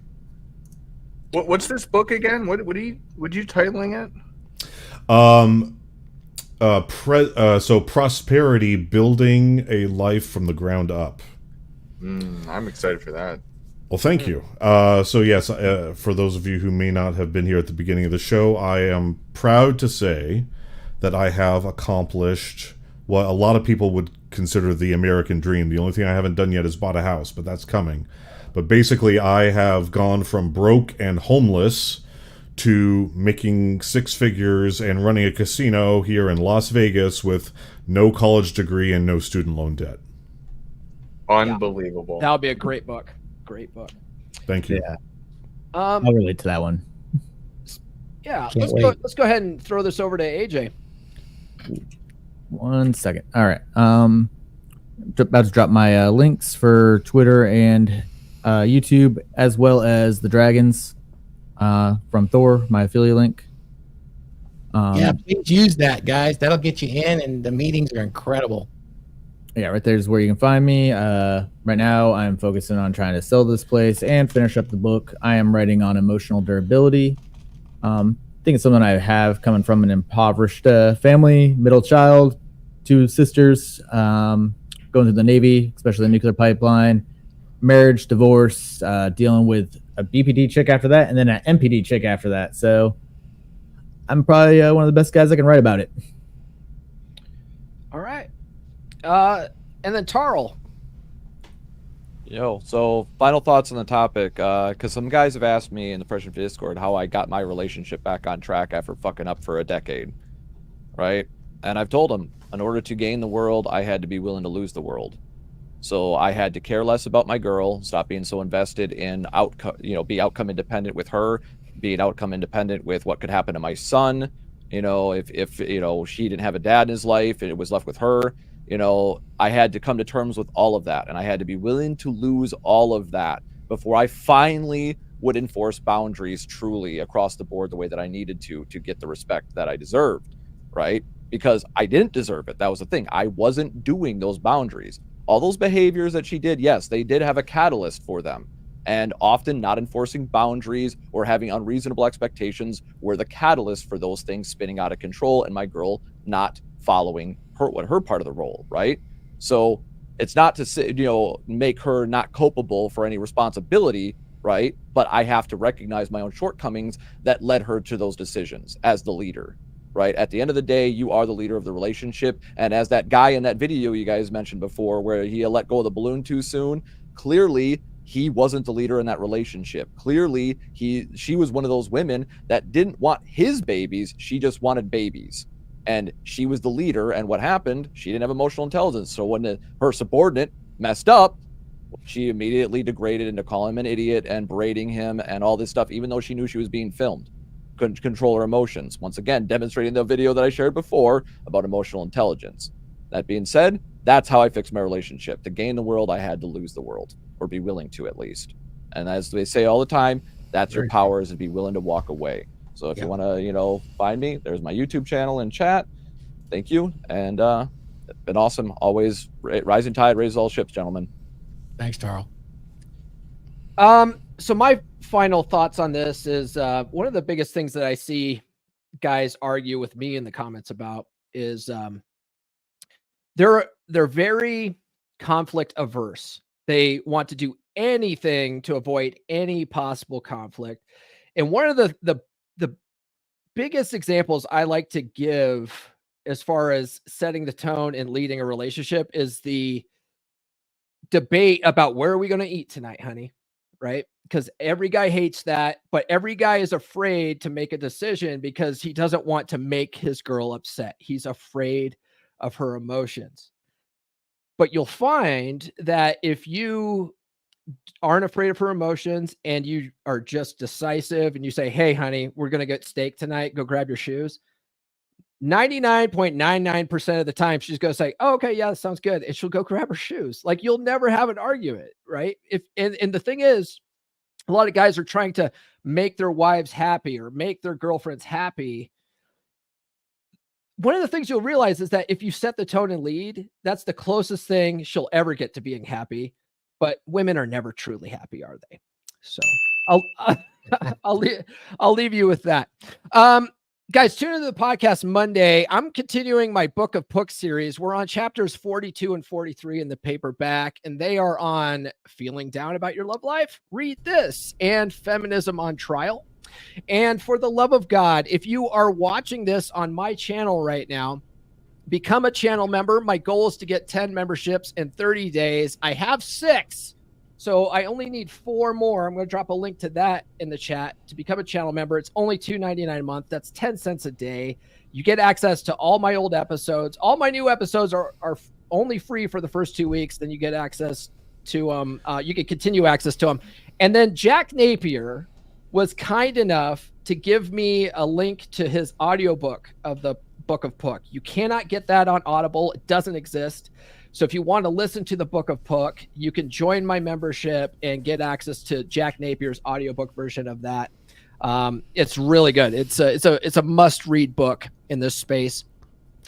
What's this book again? What are you titling
it? So Prosperity, Building a Life from the Ground Up.
I'm excited for that.
Well, thank you. So yes, for those of you who may not have been here at the beginning of the show, I am proud to say that I have accomplished what a lot of people would consider the American dream. The only thing I haven't done yet is bought a house, but that's coming. But basically, I have gone from broke and homeless to making six figures and running a casino here in Las Vegas with no college degree and no student loan debt.
Unbelievable.
That would be a great book. Great book.
Thank you.
Yeah. I'll relate to that one.
Yeah, let's go ahead and throw this over to AJ.
1 second. All right. About to drop my links for Twitter and YouTube, as well as the Dragons from Thor, my affiliate link.
Yeah, please use that, guys. That'll get you in, and the meetings are incredible.
Yeah, right there's where you can find me. Right now, I'm focusing on trying to sell this place and finish up the book. I am writing on emotional durability. I think it's something I have coming from an impoverished family, middle child, 2 sisters, going through the Navy, especially the nuclear pipeline, marriage, divorce, dealing with a BPD chick after that, and then an MPD chick after that. So I'm probably one of the best guys that can write about it.
All right. And then Tarl.
Yo, so final thoughts on the topic, because some guys have asked me in the Fresh and Fit Discord how I got my relationship back on track after fucking up for a decade, right? And I've told them In order to gain the world, I had to be willing to lose the world. So I had to care less about my girl, stop being so invested in be outcome independent with her, being outcome independent with what could happen to my son. If she didn't have a dad in his life and it was left with her, I had to come to terms with all of that. And I had to be willing to lose all of that before I finally would enforce boundaries truly across the board the way that I needed to get the respect that I deserved, right? Because I didn't deserve it. That was the thing. I wasn't doing those boundaries. All those behaviors that she did, yes, they did have a catalyst for them. And often not enforcing boundaries or having unreasonable expectations were the catalyst for those things spinning out of control and my girl not following her part of the role, right? So it's not to say, make her not culpable for any responsibility, right? But I have to recognize my own shortcomings that led her to those decisions as the leader, right? At the end of the day, you are the leader of the relationship. And as that guy in that video you guys mentioned before, where he let go of the balloon too soon, clearly he wasn't the leader in that relationship. Clearly she was one of those women that didn't want his babies. She just wanted babies. And she was the leader. And what happened? She didn't have emotional intelligence. So when her subordinate messed up, she immediately degraded into calling him an idiot and berating him and all this stuff, even though she knew she was being filmed. Couldn't control her emotions. Once again, demonstrating the video that I shared before about emotional intelligence. That being said, that's how I fixed my relationship. To gain the world, I had to lose the world, or be willing to at least. And as they say all the time, that's your power, is to be willing to walk away. So if you want to, find me, there's my YouTube channel and chat. Thank you. And it's been awesome. Always rising tide raises all ships, gentlemen.
Thanks, Tarl.
So my final thoughts on this is one of the biggest things that I see guys argue with me in the comments about is they're very conflict averse. They want to do anything to avoid any possible conflict. And one of the biggest examples I like to give as far as setting the tone and leading a relationship is the debate about where are we going to eat tonight, honey? Right? Because every guy hates that, but every guy is afraid to make a decision because he doesn't want to make his girl upset. He's afraid of her emotions. But you'll find that if you aren't afraid of her emotions and you are just decisive and you say, hey, honey, we're going to get steak tonight. Go grab your shoes. 99.99% of the time, she's going to say, oh, okay, yeah, that sounds good. And she'll go grab her shoes. Like, you'll never have an argument, right? And the thing is, a lot of guys are trying to make their wives happy or make their girlfriends happy. One of the things you'll realize is that if you set the tone and lead, that's the closest thing she'll ever get to being happy. But women are never truly happy, are they? So I'll leave you with that. Guys, tune into the podcast Monday. I'm continuing my Book of Puck series. We're on chapters 42 and 43 in the paperback, and they are on feeling down about your love life. Read this, and feminism on trial. And for the love of God, if you are watching this on my channel right now, become a channel member. My goal is to get 10 memberships in 30 days. I have 6. So I only need 4 more. I'm going to drop a link to that in the chat to become a channel member. It's only $2.99 a month. That's 10 cents a day. You get access to all my old episodes. All my new episodes are only free for the first 2 weeks. Then you get access to them. You can continue access to them. And then Jack Napier was kind enough to give me a link to his audiobook of the Book of Puck. You cannot get that on Audible. It doesn't exist. So if you want to listen to the Book of Puck, you can join my membership and get access to Jack Napier's audiobook version of that. It's really good. It's a must-read book in this space.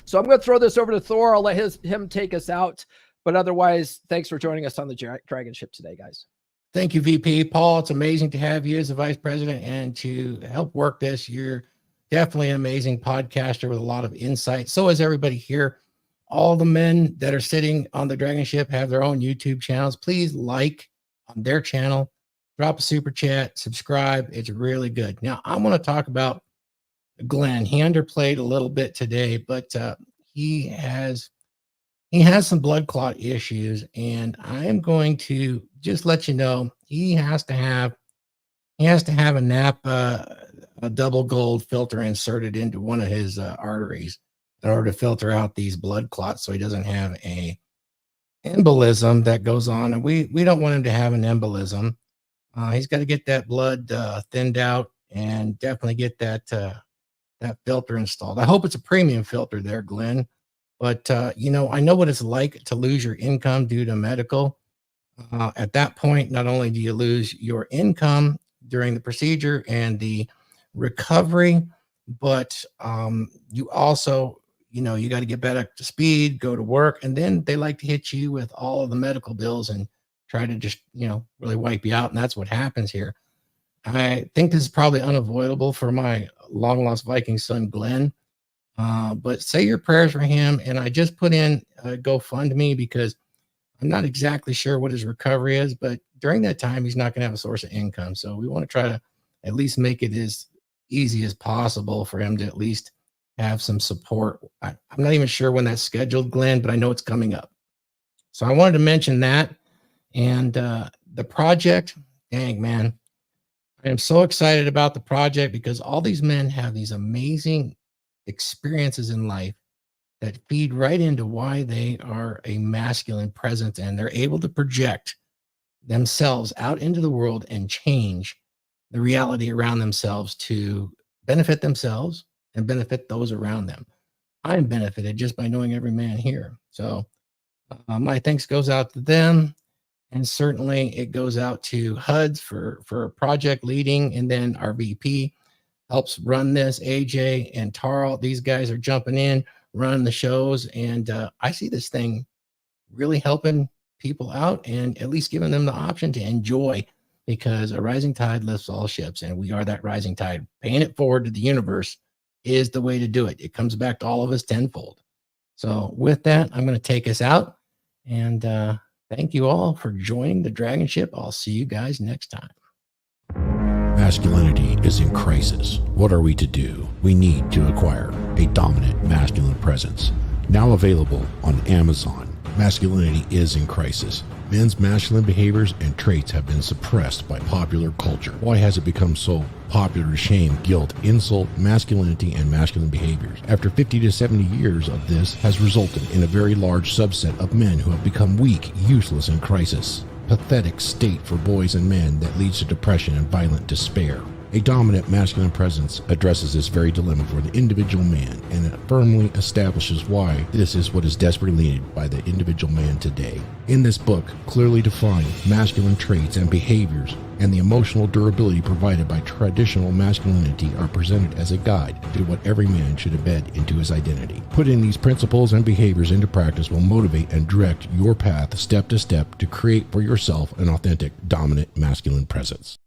So I'm going to throw this over to Thor. I'll let him take us out. But otherwise, thanks for joining us on the DragonShip today, guys.
Thank you, VP. Paul, it's amazing to have you as the vice president and to help work this. You're definitely an amazing podcaster with a lot of insight. So is everybody here. All the men that are sitting on the DragonShip have their own YouTube channels. Please like on their channel, drop a super chat, subscribe. It's really good. Now, I want to talk about Glenn. He underplayed a little bit today, but he has some blood clot issues, and I am going to just let you know he has to have a double gold filter inserted into one of his arteries. in order to filter out these blood clots so he doesn't have a embolism that goes on. And we don't want him to have an embolism. He's got to get that blood thinned out and definitely get that filter installed. I hope it's a premium filter there, Glenn. But, you know, I know what it's like to lose your income due to medical. At that point, not only do you lose your income during the procedure and the recovery, but you also, you know, you got to get back up to speed, go to work, and then they like to hit you with all of the medical bills and try to just, you know, really wipe you out. And that's what happens here. I think this is probably unavoidable for my long lost Viking son, Glenn. But say your prayers for him. And I just put in GoFundMe because I'm not exactly sure what his recovery is, but during that time, he's not going to have a source of income. So we want to try to at least make it as easy as possible for him to at least have some support. I'm not even sure when that's scheduled, Glenn, but I know it's coming up. So I wanted to mention that. And the project, dang, man, I am so excited about the project because all these men have these amazing experiences in life that feed right into why they are a masculine presence, and they're able to project themselves out into the world and change the reality around themselves to benefit themselves and benefit those around them. I'm benefited just by knowing every man here. So my thanks goes out to them. And certainly it goes out to Huds for project leading. And then our VP helps run this. AJ and Tarl, these guys are jumping in, running the shows. And I see this thing really helping people out and at least giving them the option to enjoy, because a rising tide lifts all ships. And we are that rising tide. Paying it forward to the universe is the way to do it. It comes back to all of us tenfold. So with that, I'm going to take us out. And thank you all for joining the DragonShip. I'll see you guys next time.
Masculinity is in crisis. What are we to do? We need to acquire a dominant masculine presence. Now available on Amazon. Masculinity is in crisis. Men's masculine behaviors and traits have been suppressed by popular culture. Why has it become so popular to shame, guilt, insult, masculinity, and masculine behaviors? After 50 to 70 years of this has resulted in a very large subset of men who have become weak, useless, and crisis. Pathetic state for boys and men that leads to depression and violent despair. A dominant masculine presence addresses this very dilemma for the individual man, and it firmly establishes why this is what is desperately needed by the individual man today. In this book, clearly defined masculine traits and behaviors and the emotional durability provided by traditional masculinity are presented as a guide to what every man should embed into his identity. Putting these principles and behaviors into practice will motivate and direct your path step to step to create for yourself an authentic, dominant masculine presence.